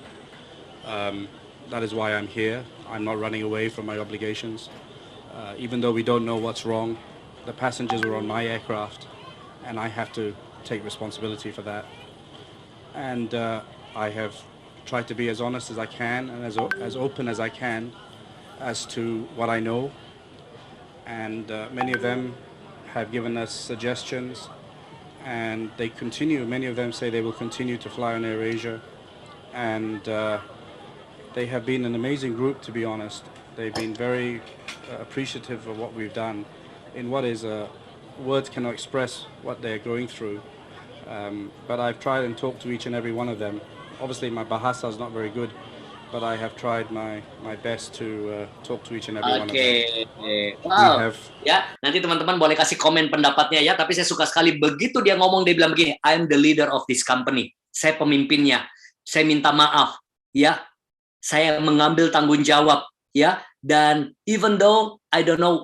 That is why I'm here. I'm not running away from my obligations. Even though we don't know what's wrong, the passengers were on my aircraft and I have to take responsibility for that. And I have tried to be as honest as I can and as open as I can as to what I know. And many of them have given us suggestions and they continue, many of them say they will continue to fly on AirAsia. And they have been an amazing group, to be honest. They've been very appreciative of what we've done in what is words cannot express what they're going through. But I've tried and talked to each and every one of them. Obviously, my Bahasa is not very good, but I have tried my best to talk to each and every one of them. We Wow. have Ya, nanti teman-teman boleh kasih komen pendapatnya ya, tapi saya suka sekali begitu dia ngomong, dia bilang begini, I'm the leader of this company. Saya pemimpinnya. Saya minta maaf, ya. Saya mengambil tanggung jawab, ya. Dan even though I don't know,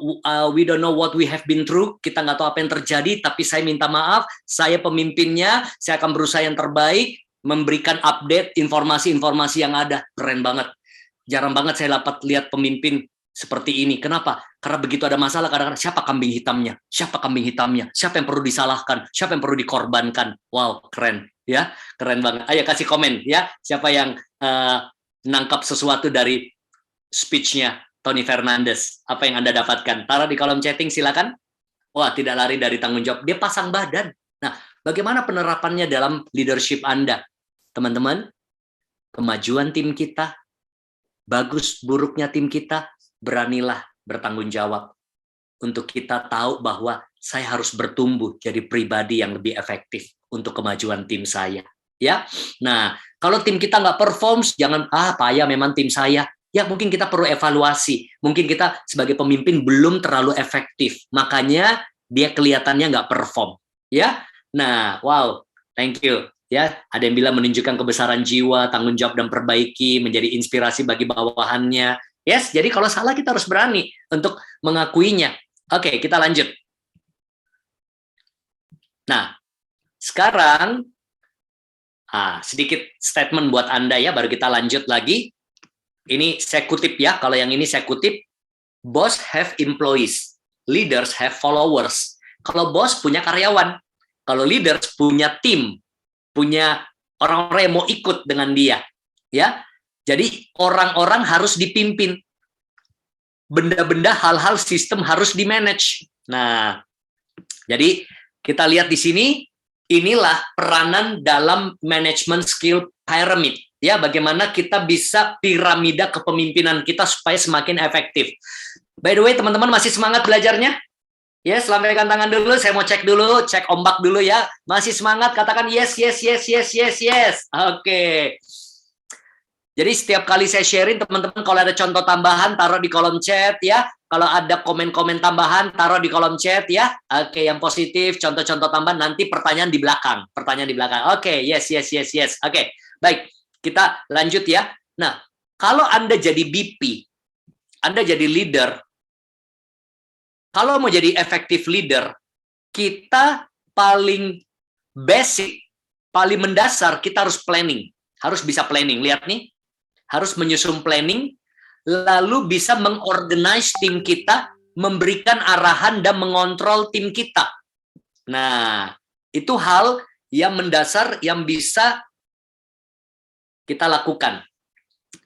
we don't know what we have been through, kita nggak tahu apa yang terjadi, tapi saya minta maaf, saya pemimpinnya, saya akan berusaha yang terbaik, memberikan update informasi-informasi yang ada. Keren banget. Jarang banget saya dapat lihat pemimpin seperti ini. Kenapa? Karena begitu ada masalah, kadang-kadang siapa kambing hitamnya? Siapa kambing hitamnya? Siapa yang perlu disalahkan? Siapa yang perlu dikorbankan? Wow, keren. Ya, keren banget. Ayo kasih komen ya. Siapa yang nangkap sesuatu dari speech-nya Tony Fernandes? Apa yang Anda dapatkan? Taruh di kolom chatting, silakan. Wah, tidak lari dari tanggung jawab. Dia pasang badan. Nah, bagaimana penerapannya dalam leadership Anda? Teman-teman, kemajuan tim kita, bagus buruknya tim kita, beranilah bertanggung jawab. Untuk kita tahu bahwa saya harus bertumbuh jadi pribadi yang lebih efektif untuk kemajuan tim saya. Ya, nah kalau tim kita nggak performs, jangan payah memang tim saya. Ya mungkin kita perlu evaluasi. Mungkin kita sebagai pemimpin belum terlalu efektif, makanya dia kelihatannya nggak perform. Ya, nah wow, thank you. Ya, ada yang bilang menunjukkan kebesaran jiwa, tanggung jawab dan perbaiki, menjadi inspirasi bagi bawahannya. Yes, jadi kalau salah kita harus berani untuk mengakuinya. Oke, kita lanjut. Nah, sekarang sedikit statement buat Anda ya, baru kita lanjut lagi. Ini saya kutip ya, kalau yang ini saya kutip. Boss have employees, leaders have followers. Kalau bos punya karyawan, kalau leaders punya tim, punya orang-orang yang mau ikut dengan dia, ya. Jadi orang-orang harus dipimpin, benda-benda, hal-hal, sistem harus di-manage. Nah, jadi kita lihat di sini, inilah peranan dalam management skill pyramid. Ya, bagaimana kita bisa piramida kepemimpinan kita supaya semakin efektif. By the way, teman-teman masih semangat belajarnya? Yes, lambaikan tangan dulu, saya mau cek dulu, cek ombak dulu ya. Masih semangat, katakan yes, yes, yes, yes, yes, yes. Oke. Jadi setiap kali saya sharing, teman-teman kalau ada contoh tambahan, taruh di kolom chat ya. Kalau ada komen-komen tambahan, taruh di kolom chat ya. Oke, yang positif, contoh-contoh tambahan, nanti pertanyaan di belakang. Pertanyaan di belakang. Oke, yes, yes, yes, yes. Oke, baik. Kita lanjut ya. Nah, kalau Anda jadi BP, Anda jadi leader, kalau mau jadi effective leader, kita paling basic, paling mendasar, kita harus planning. Harus bisa planning. Lihat nih, harus menyusun planning, lalu bisa mengorganize tim kita, memberikan arahan dan mengontrol tim kita. Nah, itu hal yang mendasar yang bisa kita lakukan.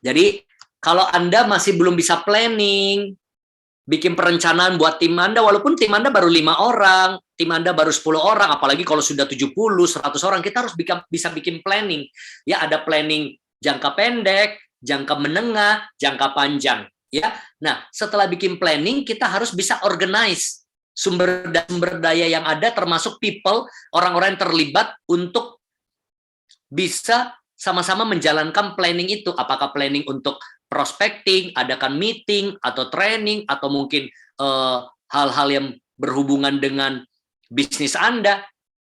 Jadi, kalau Anda masih belum bisa planning, bikin perencanaan buat tim Anda, walaupun tim Anda baru 5 orang, tim Anda baru 10 orang, apalagi kalau sudah 70, 100 orang, kita harus bisa bikin planning. Ya, ada planning jangka pendek, jangka menengah, jangka panjang. Ya, nah setelah bikin planning, kita harus bisa organize sumber daya yang ada, termasuk people, orang-orang yang terlibat untuk bisa sama-sama menjalankan planning itu. Apakah planning untuk prospecting, adakan meeting, atau training, atau mungkin hal-hal yang berhubungan dengan bisnis Anda,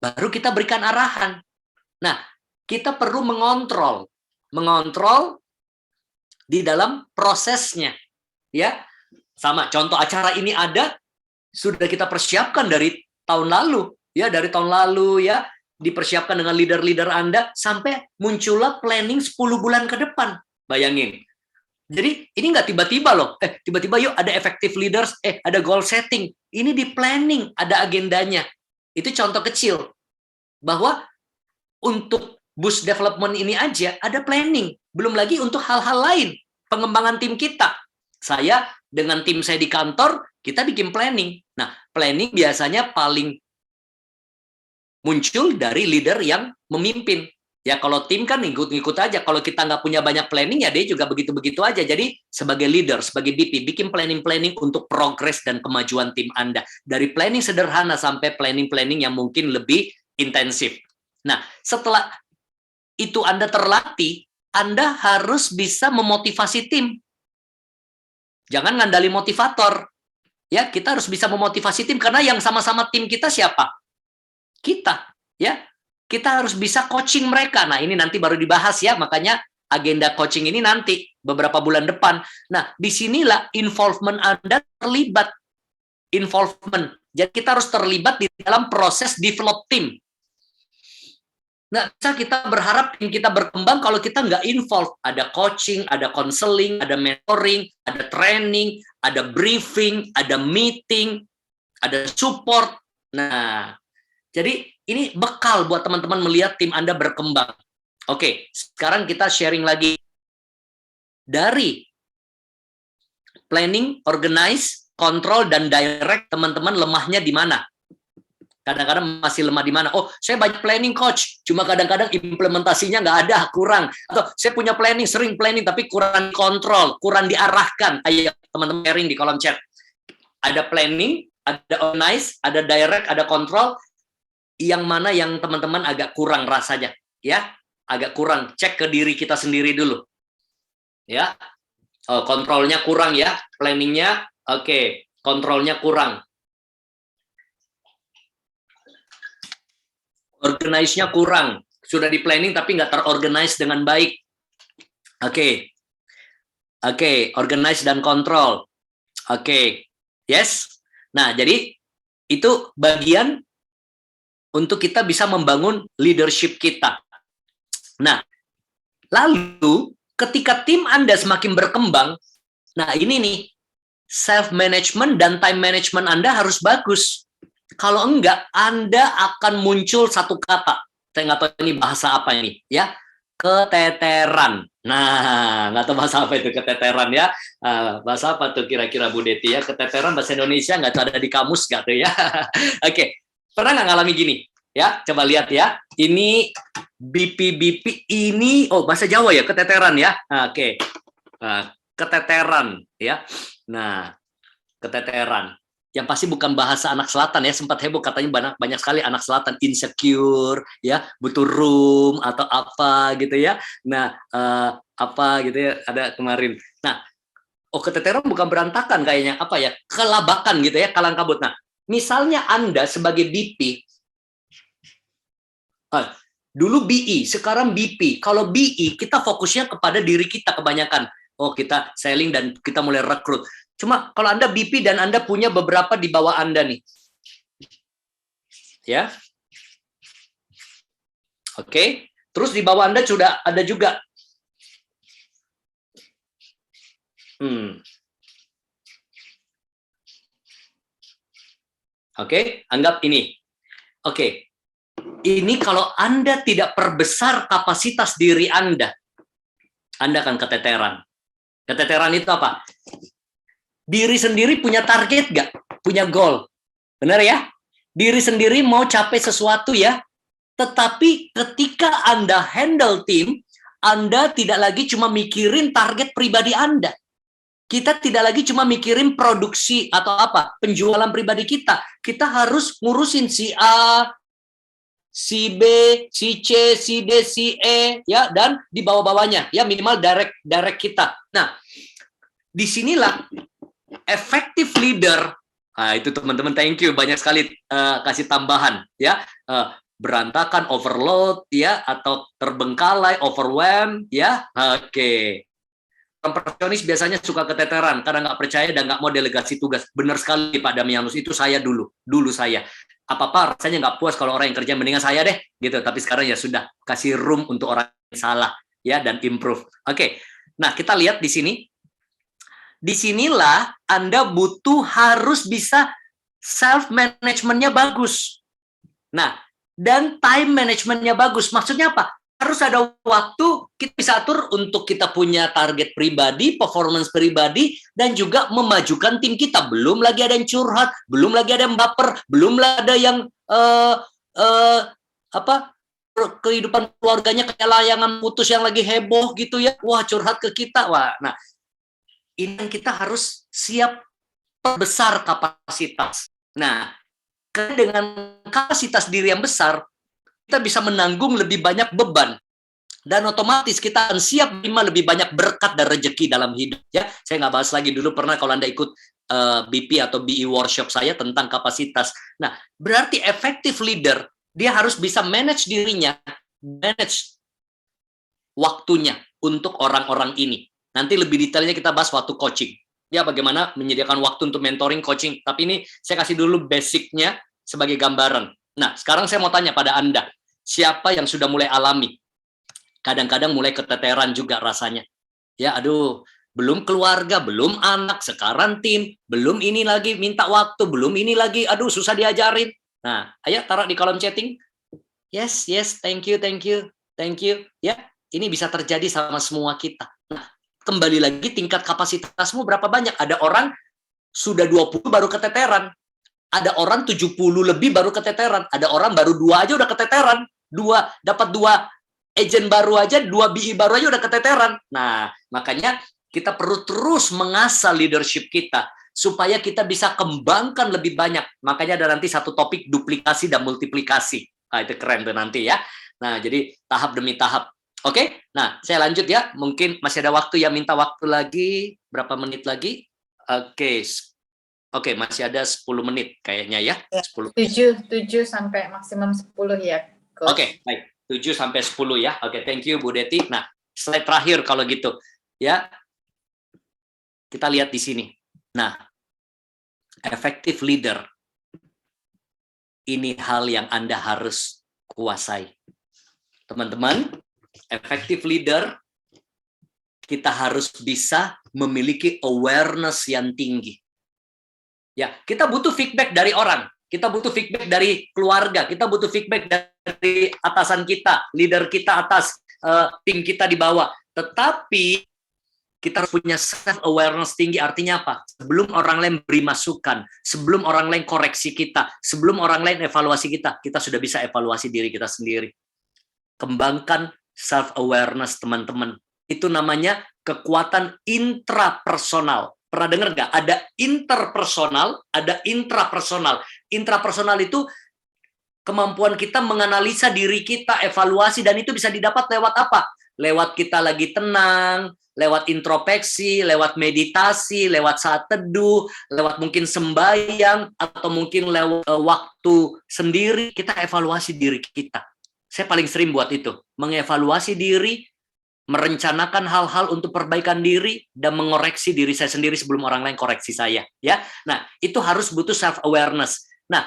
baru kita berikan arahan. Nah, kita perlu mengontrol di dalam prosesnya. Ya, sama contoh acara ini ada, sudah kita persiapkan dari tahun lalu. Ya, dari tahun lalu ya, dipersiapkan dengan leader-leader Anda, sampai muncullah planning 10 bulan ke depan. Bayangin. Jadi ini nggak tiba-tiba loh, tiba-tiba yuk ada effective leaders, ada goal setting. Ini di planning, ada agendanya. Itu contoh kecil. Bahwa untuk boost development ini aja ada planning. Belum lagi untuk hal-hal lain, pengembangan tim kita. Saya dengan tim saya di kantor, kita bikin planning. Nah, planning biasanya paling muncul dari leader yang memimpin. Ya kalau tim kan ngikut-ngikut aja. Kalau kita nggak punya banyak planning, ya dia juga begitu-begitu aja. Jadi sebagai leader, sebagai BP, bikin planning-planning untuk progres dan kemajuan tim Anda. Dari planning sederhana sampai planning-planning yang mungkin lebih intensif. Nah, setelah itu Anda terlatih, Anda harus bisa memotivasi tim. Jangan ngandali motivator. Ya, kita harus bisa memotivasi tim karena yang sama-sama tim kita siapa? Kita, ya. Kita harus bisa coaching mereka. Nah, ini nanti baru dibahas ya, makanya agenda coaching ini nanti beberapa bulan depan. Nah, disinilah involvement Anda terlibat. Involvement. Jadi kita harus terlibat di dalam proses develop tim. Nggak bisa kita berharap tim kita berkembang kalau kita nggak involve. Ada coaching, ada counseling, ada mentoring, ada training, ada briefing, ada meeting, ada support. Nah, jadi ini bekal buat teman-teman melihat tim Anda berkembang. Oke, sekarang kita sharing lagi. Dari planning, organize, control, dan direct, teman-teman lemahnya di mana? Kadang-kadang masih lemah di mana? Oh, saya banyak planning coach, cuma kadang-kadang implementasinya nggak ada, kurang. Atau saya punya planning, sering planning, tapi kurang kontrol, kurang diarahkan. Ayo teman-teman sharing di kolom chat. Ada planning, ada organize, ada direct, ada control. Yang mana yang teman-teman agak kurang rasanya? Ya, agak kurang. Cek ke diri kita sendiri dulu. Ya, kontrolnya kurang ya, planningnya, oke, kontrolnya kurang. Organize-nya kurang, sudah di planning tapi nggak terorganize dengan baik. Oke, organize dan kontrol. Oke, yes. Nah, jadi itu bagian untuk kita bisa membangun leadership kita. Nah, lalu ketika tim Anda semakin berkembang, nah ini nih, self-management dan time management Anda harus bagus. Kalau enggak, Anda akan muncul satu kata. Saya nggak tahu ini bahasa apa ini, ya. Keteteran. Nah, nggak tahu bahasa apa itu keteteran ya. Bahasa apa tuh kira-kira Bu Deti ya? Keteteran bahasa Indonesia nggak tahu ada di kamus nggak tuh ya? Oke, pernah nggak ngalami gini? Ya, coba lihat ya. Ini BP ini, oh bahasa Jawa ya, keteteran ya. Oke, keteteran ya. Nah, keteteran. Yang pasti bukan bahasa anak selatan ya, sempat heboh katanya banyak sekali anak selatan insecure ya, butuh room atau apa gitu ya. Nah, apa gitu ya, ada kemarin. Nah, keteteran bukan berantakan kayaknya, apa ya, kelabakan gitu ya, kalang kabut. Nah, misalnya Anda sebagai BP, dulu BE, sekarang BP. Kalau BE, kita fokusnya kepada diri kita kebanyakan. Oh, kita selling dan kita mulai rekrut. Cuma kalau Anda BP dan Anda punya beberapa di bawah Anda nih. Ya. Oke. Terus di bawah Anda sudah ada juga. Oke, anggap ini. Oke. Ini kalau Anda tidak perbesar kapasitas diri Anda akan keteteran. Keteteran itu apa? Diri sendiri punya target gak? Punya goal. Benar ya? Diri sendiri mau capai sesuatu ya. Tetapi ketika Anda handle tim, Anda tidak lagi cuma mikirin target pribadi Anda. Kita tidak lagi cuma mikirin produksi atau apa, penjualan pribadi kita. Kita harus ngurusin si A, si B, si C, si D, si E, ya, dan di bawah-bawahnya, ya minimal direct kita. Nah, disinilah effective leader, itu teman-teman thank you banyak sekali kasih tambahan ya, berantakan, overload ya, atau terbengkalai, overwhelm ya. Oke. Orang perfeksionis biasanya suka keteteran karena nggak percaya dan nggak mau delegasi tugas. Benar sekali Pak Damianus, itu saya dulu saya. Apa-apa rasanya nggak puas kalau orang yang kerja, mendingan saya deh gitu. Tapi sekarang ya sudah, kasih room untuk orang yang salah ya, dan improve. Oke. Nah, kita lihat di sini. Disinilah Anda butuh harus bisa self-management-nya bagus. Nah, dan time management-nya bagus. Maksudnya apa? Harus ada waktu kita bisa atur untuk kita punya target pribadi, performance pribadi, dan juga memajukan tim kita. Belum lagi ada yang curhat, belum lagi ada yang baper, belum ada yang kehidupan keluarganya kayak layangan putus yang lagi heboh gitu ya. Wah, curhat ke kita. Wah, nah ini kita harus siap perbesar kapasitas. Nah, dengan kapasitas diri yang besar, kita bisa menanggung lebih banyak beban. dan otomatis kita akan siap menerima lebih banyak berkat dan rezeki dalam hidup. Ya, saya nggak bahas lagi dulu pernah kalau Anda ikut BP atau BE workshop saya tentang kapasitas. Nah, berarti effective leader dia harus bisa manage dirinya, manage waktunya untuk orang-orang ini. Nanti lebih detailnya kita bahas waktu coaching. Ya, bagaimana menyediakan waktu untuk mentoring, coaching. Tapi ini saya kasih dulu basicnya sebagai gambaran. Nah, sekarang saya mau tanya pada Anda, siapa yang sudah mulai alami? Kadang-kadang mulai keteteran juga rasanya. Ya, aduh, belum keluarga, belum anak, sekarang tim, belum ini lagi minta waktu, belum ini lagi, aduh susah diajarin. Nah, ayo taruh di kolom chatting. Yes, yes, thank you, thank you, thank you. Ya, ini bisa terjadi sama semua kita. Nah, kembali lagi tingkat kapasitasmu berapa banyak? Ada orang sudah 20 baru keteteran. Ada orang 70 lebih baru keteteran. Ada orang baru 2 aja udah keteteran. Dapat 2 agent baru aja, 2 BI baru aja udah keteteran. Nah, makanya kita perlu terus mengasah leadership kita supaya kita bisa kembangkan lebih banyak. Makanya ada nanti satu topik duplikasi dan multiplikasi. Nah, itu keren tuh nanti ya. Nah, jadi tahap demi tahap. Oke, nah saya lanjut ya. Mungkin masih ada waktu ya, minta waktu lagi. Berapa menit lagi? Oke, masih ada 10 menit kayaknya ya. 10. 7 sampai maksimum 10 ya, Coach. Oke, baik. 7 sampai 10 ya. Oke, thank you Bu Deti. Nah, slide terakhir kalau gitu. Ya. Kita lihat di sini. Nah, effective leader. Ini hal yang Anda harus kuasai. Teman-teman, effective leader, kita harus bisa memiliki awareness yang tinggi. Ya, kita butuh feedback dari orang. Kita butuh feedback dari keluarga. Kita butuh feedback dari atasan kita, leader kita atas, tim kita di bawah. Tetapi kita harus punya self-awareness tinggi, artinya apa? Sebelum orang lain beri masukan, sebelum orang lain koreksi kita, sebelum orang lain evaluasi kita, kita sudah bisa evaluasi diri kita sendiri. Kembangkan self-awareness, teman-teman. Itu namanya kekuatan intrapersonal. Pernah dengar nggak? Ada interpersonal, ada intrapersonal. Intrapersonal itu kemampuan kita menganalisa diri kita, evaluasi, dan itu bisa didapat lewat apa? Lewat kita lagi tenang, lewat introspeksi, lewat meditasi, lewat saat teduh, lewat mungkin sembahyang, atau mungkin lewat waktu sendiri, kita evaluasi diri kita. Saya paling sering buat itu, mengevaluasi diri, merencanakan hal-hal untuk perbaikan diri, dan mengoreksi diri saya sendiri sebelum orang lain koreksi saya. Ya, nah itu harus butuh self-awareness. Nah,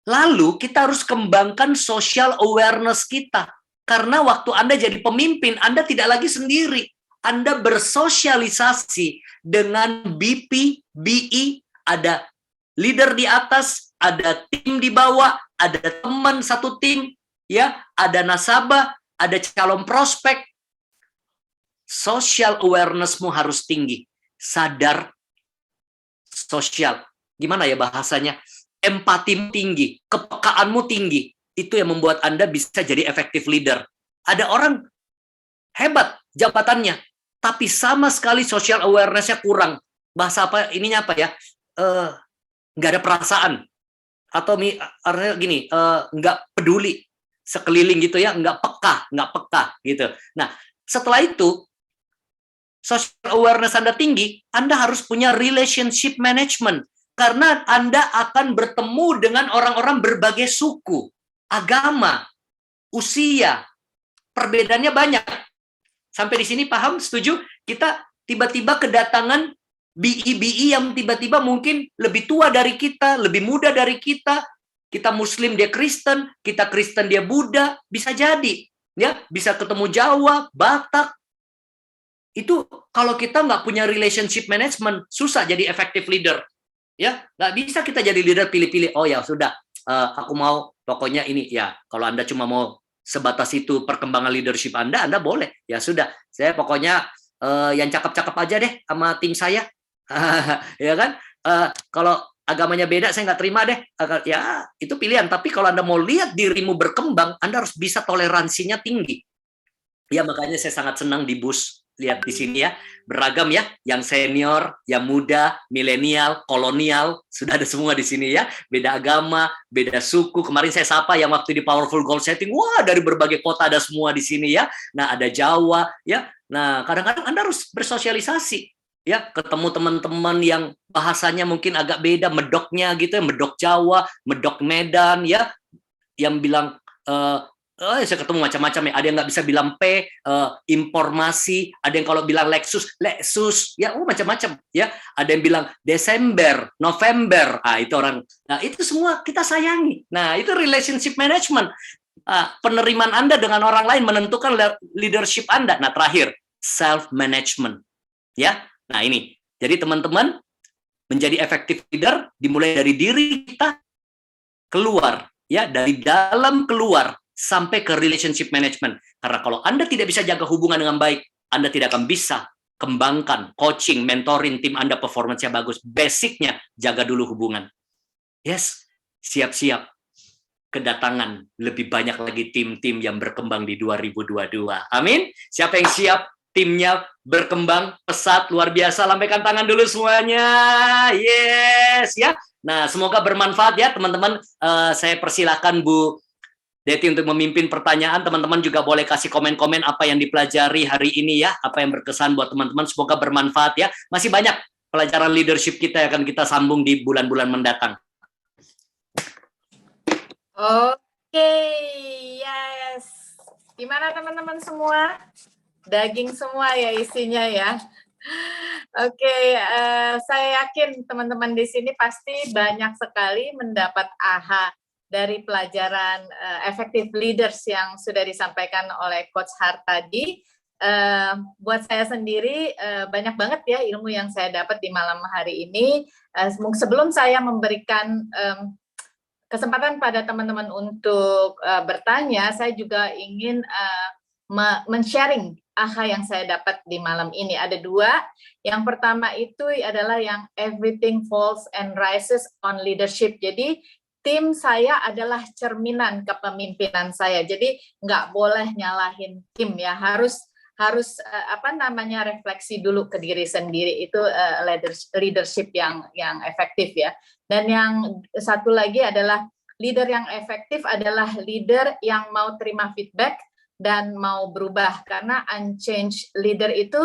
lalu kita harus kembangkan social awareness kita. Karena waktu Anda jadi pemimpin, Anda tidak lagi sendiri. Anda bersosialisasi dengan BP, BI, ada leader di atas, ada tim di bawah, ada teman satu tim, ya, ada nasabah, ada calon prospek. Social awareness-mu harus tinggi. Sadar sosial. Gimana ya bahasanya? Empatimu tinggi, kepekaanmu tinggi. Itu yang membuat Anda bisa jadi effective leader. Ada orang hebat jabatannya, tapi sama sekali social awareness-nya kurang. Bahasa apa ininya apa ya? Nggak ada perasaan. Atau artinya gini, nggak peduli sekeliling gitu ya, nggak peka gitu. Nah, setelah itu, social awareness Anda tinggi, Anda harus punya relationship management. Karena Anda akan bertemu dengan orang-orang berbagai suku, agama, usia, perbedaannya banyak. Sampai di sini paham? Setuju? Kita tiba-tiba kedatangan BI yang tiba-tiba mungkin lebih tua dari kita, lebih muda dari kita. Kita Muslim, dia Kristen. Kita Kristen, dia Buddha. Bisa jadi. Ya, bisa ketemu Jawa, Batak. Itu kalau kita nggak punya relationship management, susah jadi effective leader. Ya, nggak bisa kita jadi leader pilih-pilih. Oh ya sudah, aku mau pokoknya ini ya. Kalau Anda cuma mau sebatas itu perkembangan leadership Anda boleh. Ya sudah, saya pokoknya yang cakep-cakep aja deh sama tim saya. Ya kan? Kalau agamanya beda, saya nggak terima deh. Ya, itu pilihan. Tapi kalau Anda mau lihat dirimu berkembang, Anda harus bisa toleransinya tinggi. Ya, makanya saya sangat senang di BUS. lihat di sini ya, beragam ya, yang senior, yang muda, milenial, kolonial, sudah ada semua di sini ya. Beda agama, beda suku. Kemarin saya sapa yang waktu di Powerful Goal Setting, wah dari berbagai kota ada semua di sini ya. Nah, ada Jawa ya. Nah, kadang-kadang Anda harus bersosialisasi ya, ketemu teman-teman yang bahasanya mungkin agak beda, medoknya gitu ya, medok Jawa, medok Medan ya, yang bilang saya ketemu macam-macam ya. Ada yang nggak bisa bilang P, informasi. Ada yang kalau bilang Lexus, Lexus. Ya, macam-macam. Ya, ada yang bilang Desember, November. Itu orang. Nah, itu semua kita sayangi. Nah, itu relationship management. Penerimaan Anda dengan orang lain menentukan leadership Anda. Nah, terakhir self management. Ya, nah ini. Jadi teman-teman menjadi effective leader dimulai dari diri kita keluar. Ya, dari dalam keluar sampai ke relationship management. Karena kalau Anda tidak bisa jaga hubungan dengan baik, Anda tidak akan bisa kembangkan, coaching, mentoring tim Anda performance-nya bagus. Basicnya, jaga dulu hubungan. Yes, siap-siap kedatangan lebih banyak lagi tim-tim yang berkembang di 2022. Amin. Siapa yang siap timnya berkembang pesat luar biasa? Lambaikan tangan dulu semuanya. Yes, ya. Nah, semoga bermanfaat ya teman-teman. Saya persilahkan Bu Deti untuk memimpin pertanyaan. Teman-teman juga boleh kasih komen-komen apa yang dipelajari hari ini ya, apa yang berkesan buat teman-teman. Semoga bermanfaat ya. Masih banyak pelajaran leadership kita yang akan kita sambung di bulan-bulan mendatang. Oke, yes. Gimana teman-teman semua? Daging semua ya isinya ya. Oke, saya yakin teman-teman di sini pasti banyak sekali mendapat AHA dari pelajaran effective leaders yang sudah disampaikan oleh Coach Hart tadi. Buat saya sendiri banyak banget ya ilmu yang saya dapat di malam hari ini. Sebelum saya memberikan kesempatan pada teman-teman untuk bertanya, saya juga ingin men-sharing AHA yang saya dapat di malam ini. Ada dua. Yang pertama itu adalah yang everything falls and rises on leadership. Jadi tim saya adalah cerminan kepemimpinan saya. Jadi nggak boleh nyalahin tim ya. Harus refleksi dulu ke diri sendiri. Itu leadership yang efektif ya. Dan yang satu lagi adalah leader yang efektif adalah leader yang mau terima feedback dan mau berubah, karena unchanged leader itu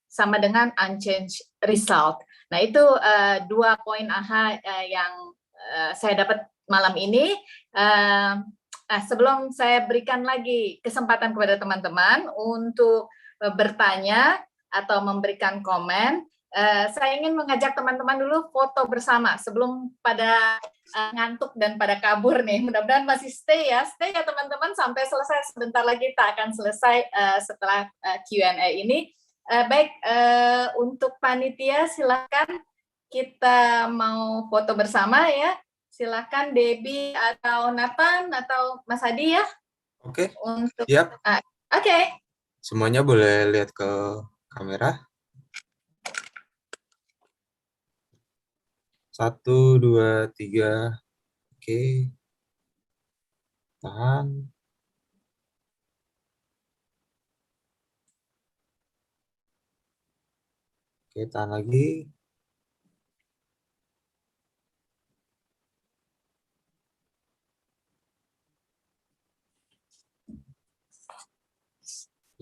sama dengan unchanged result. Nah itu dua poin AHA yang saya dapat malam ini. Sebelum saya berikan lagi kesempatan kepada teman-teman untuk bertanya atau memberikan komen, saya ingin mengajak teman-teman dulu foto bersama sebelum pada ngantuk dan pada kabur nih. Mudah-mudahan masih stay ya teman-teman sampai selesai. Sebentar lagi kita akan selesai setelah Q&A ini. Baik, untuk panitia silakan kita mau foto bersama ya. Silakan Debbie atau Nathan atau Mas Hadi ya. Oke. Untuk Siap. Oke. Semuanya boleh lihat ke kamera. 1, 2, 3. Oke. Tahan. Oke, tahan lagi.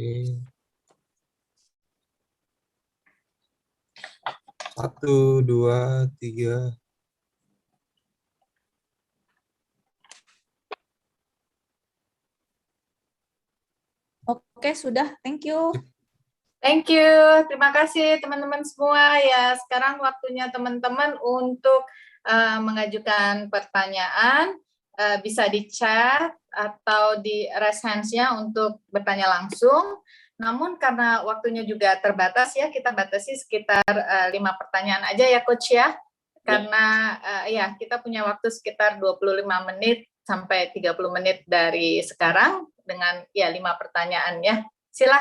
Oke. 1, 2, 3. Oke, sudah. Thank you. Thank you. Terima kasih teman-teman semua ya. Sekarang waktunya teman-teman untuk mengajukan pertanyaan. Bisa di chat atau di raise hands-nya untuk bertanya langsung. Namun karena waktunya juga terbatas ya, kita batasi sekitar 5 pertanyaan aja ya Coach ya. Karena ya kita punya waktu sekitar 25 menit sampai 30 menit dari sekarang dengan ya 5 pertanyaan ya. Silahkan